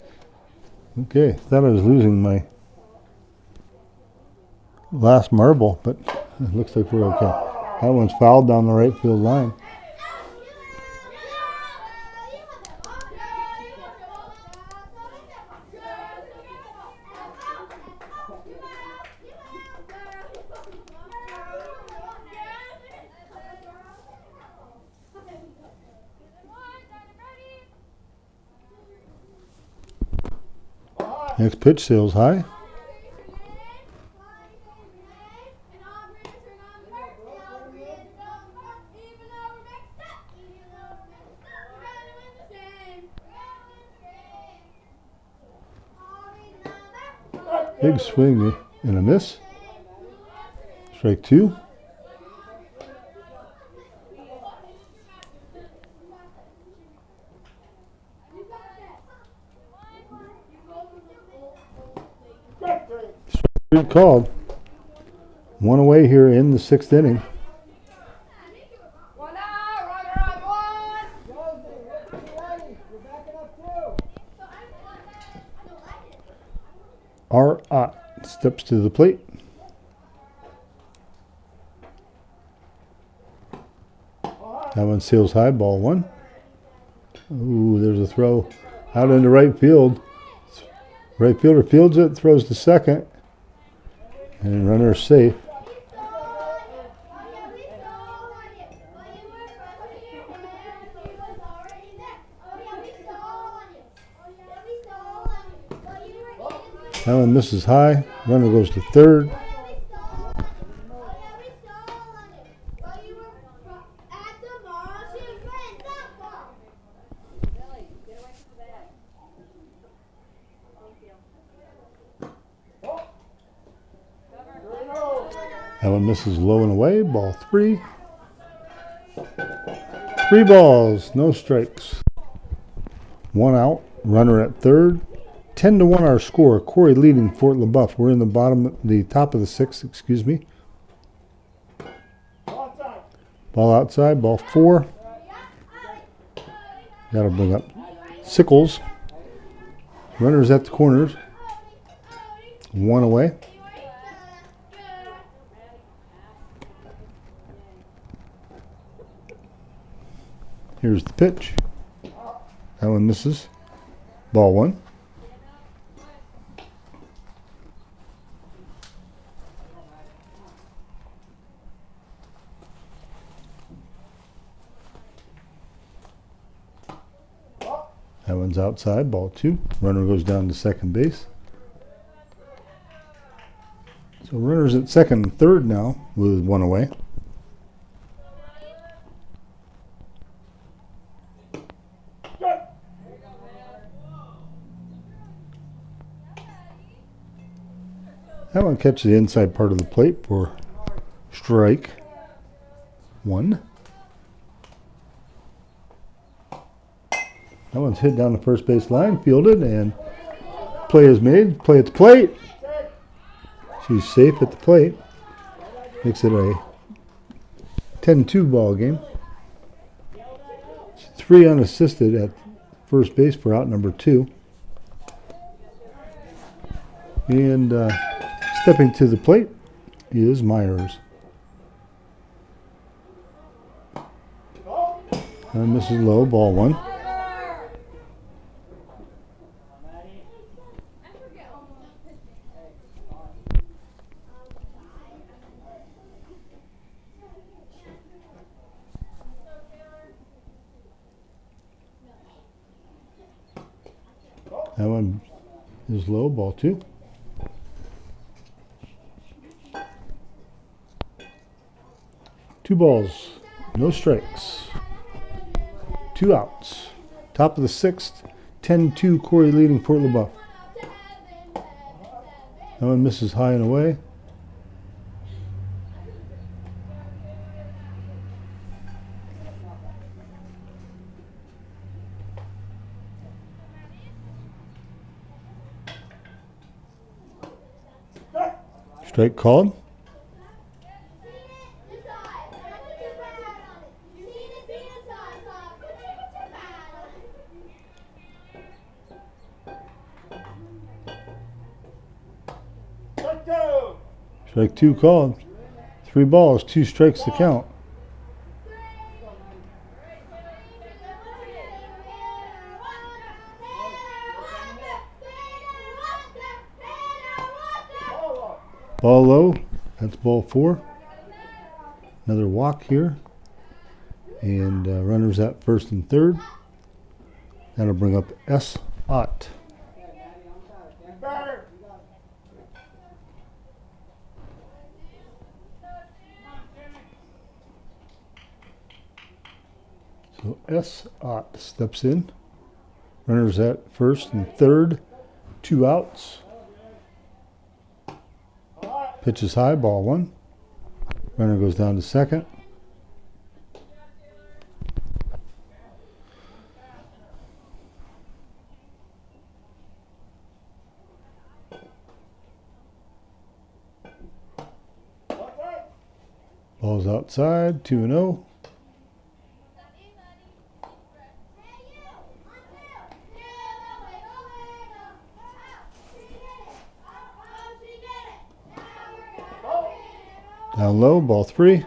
A: Okay, thought I was losing my last marble, but it looks like we're okay. That one's fouled down the right field line. Next pitch sails high. Big swing and a miss. Strike 2. Good called. 1 away here in the 6th inning. R. Ott steps to the plate. That one sails high, ball one. Ooh, there's a throw out into right field. Right fielder fields it, throws to second, and runner's safe. That one misses high. Runner goes to third. That one misses low and away. Ball three. 3 balls, no strikes. 1 out. Runner at third. 10-1 our score. Corry leading Fort LaBeouf. We're in the top of the 6th, excuse me. Ball outside, ball 4. Got to bring up Sickles. Runners at the corners. 1 away. Here's the pitch. That one misses. Ball 1. That one's outside, ball 2. Runner goes down to second base. So runners at second and third now with 1 away. That one catches the inside part of the plate for strike 1. That one's hit down the first base line, fielded, and play is made. Play at the plate. She's safe at the plate. Makes it a 10-2 ball game. 3 unassisted at first base for out number 2. And stepping to the plate is Myers. And misses low, ball 1. That one is low, ball 2. Two balls, no strikes. 2 outs. Top of the 6th, 10-2 Corry leading Fort LaBeouf. That one misses high and away. Strike called. Strike 2 called. 3 balls, 2 strikes to count. Ball low, that's ball 4. Another walk here. And runners at first and third. That'll bring up S. Ott. So S. Ott steps in. Runners at first and third. 2 outs. Pitch is high, ball 1. Runner goes down to second. Ball's outside, 2-0. Down low, ball 3.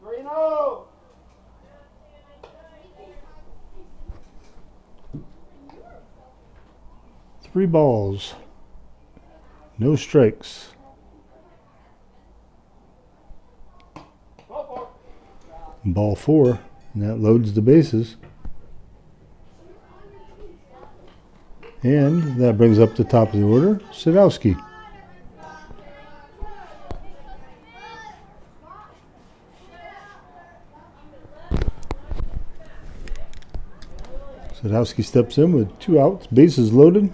B: 3-0.
A: Three balls. No strikes. Ball 4. And that loads the bases. And that brings up the top of the order, Sadowski. Sadowski steps in with 2 outs, bases loaded.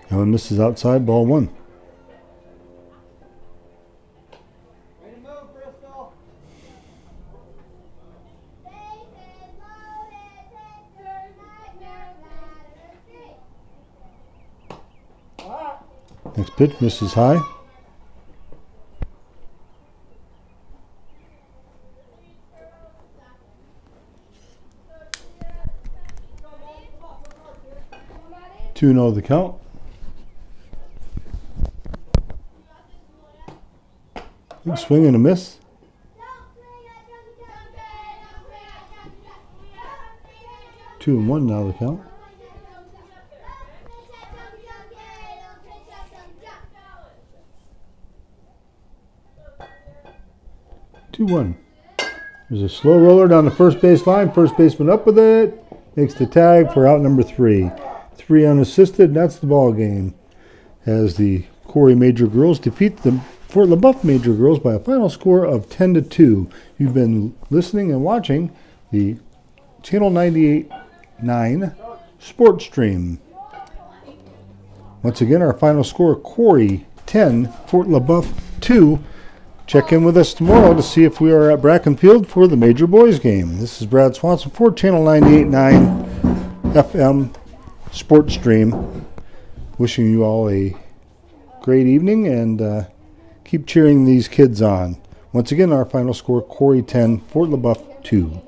A: That one misses outside, ball 1.
C: Way to move, Bristol.
A: Next pitch misses high. Two no the count. Big swing and a miss. 2-1 now the count. 2-1. There's a slow roller down the first base line. First baseman up with it. Makes the tag for out number 3. 3 unassisted, and that's the ball game. As the Corry Major Girls defeat the Fort LaBeouf Major Girls by a final score of 10-2. You've been listening and watching the Channel 98.9 Sports Stream. Once again, our final score, Corry 10, Fort LaBeouf 2. Check in with us tomorrow to see if we are at Brackenfield for the Major Boys game. This is Brad Swanson for Channel 98.9 FM Sports Stream. Wishing you all a great evening and keep cheering these kids on. Once again, our final score, Corry 10, Fort LaBeouf 2.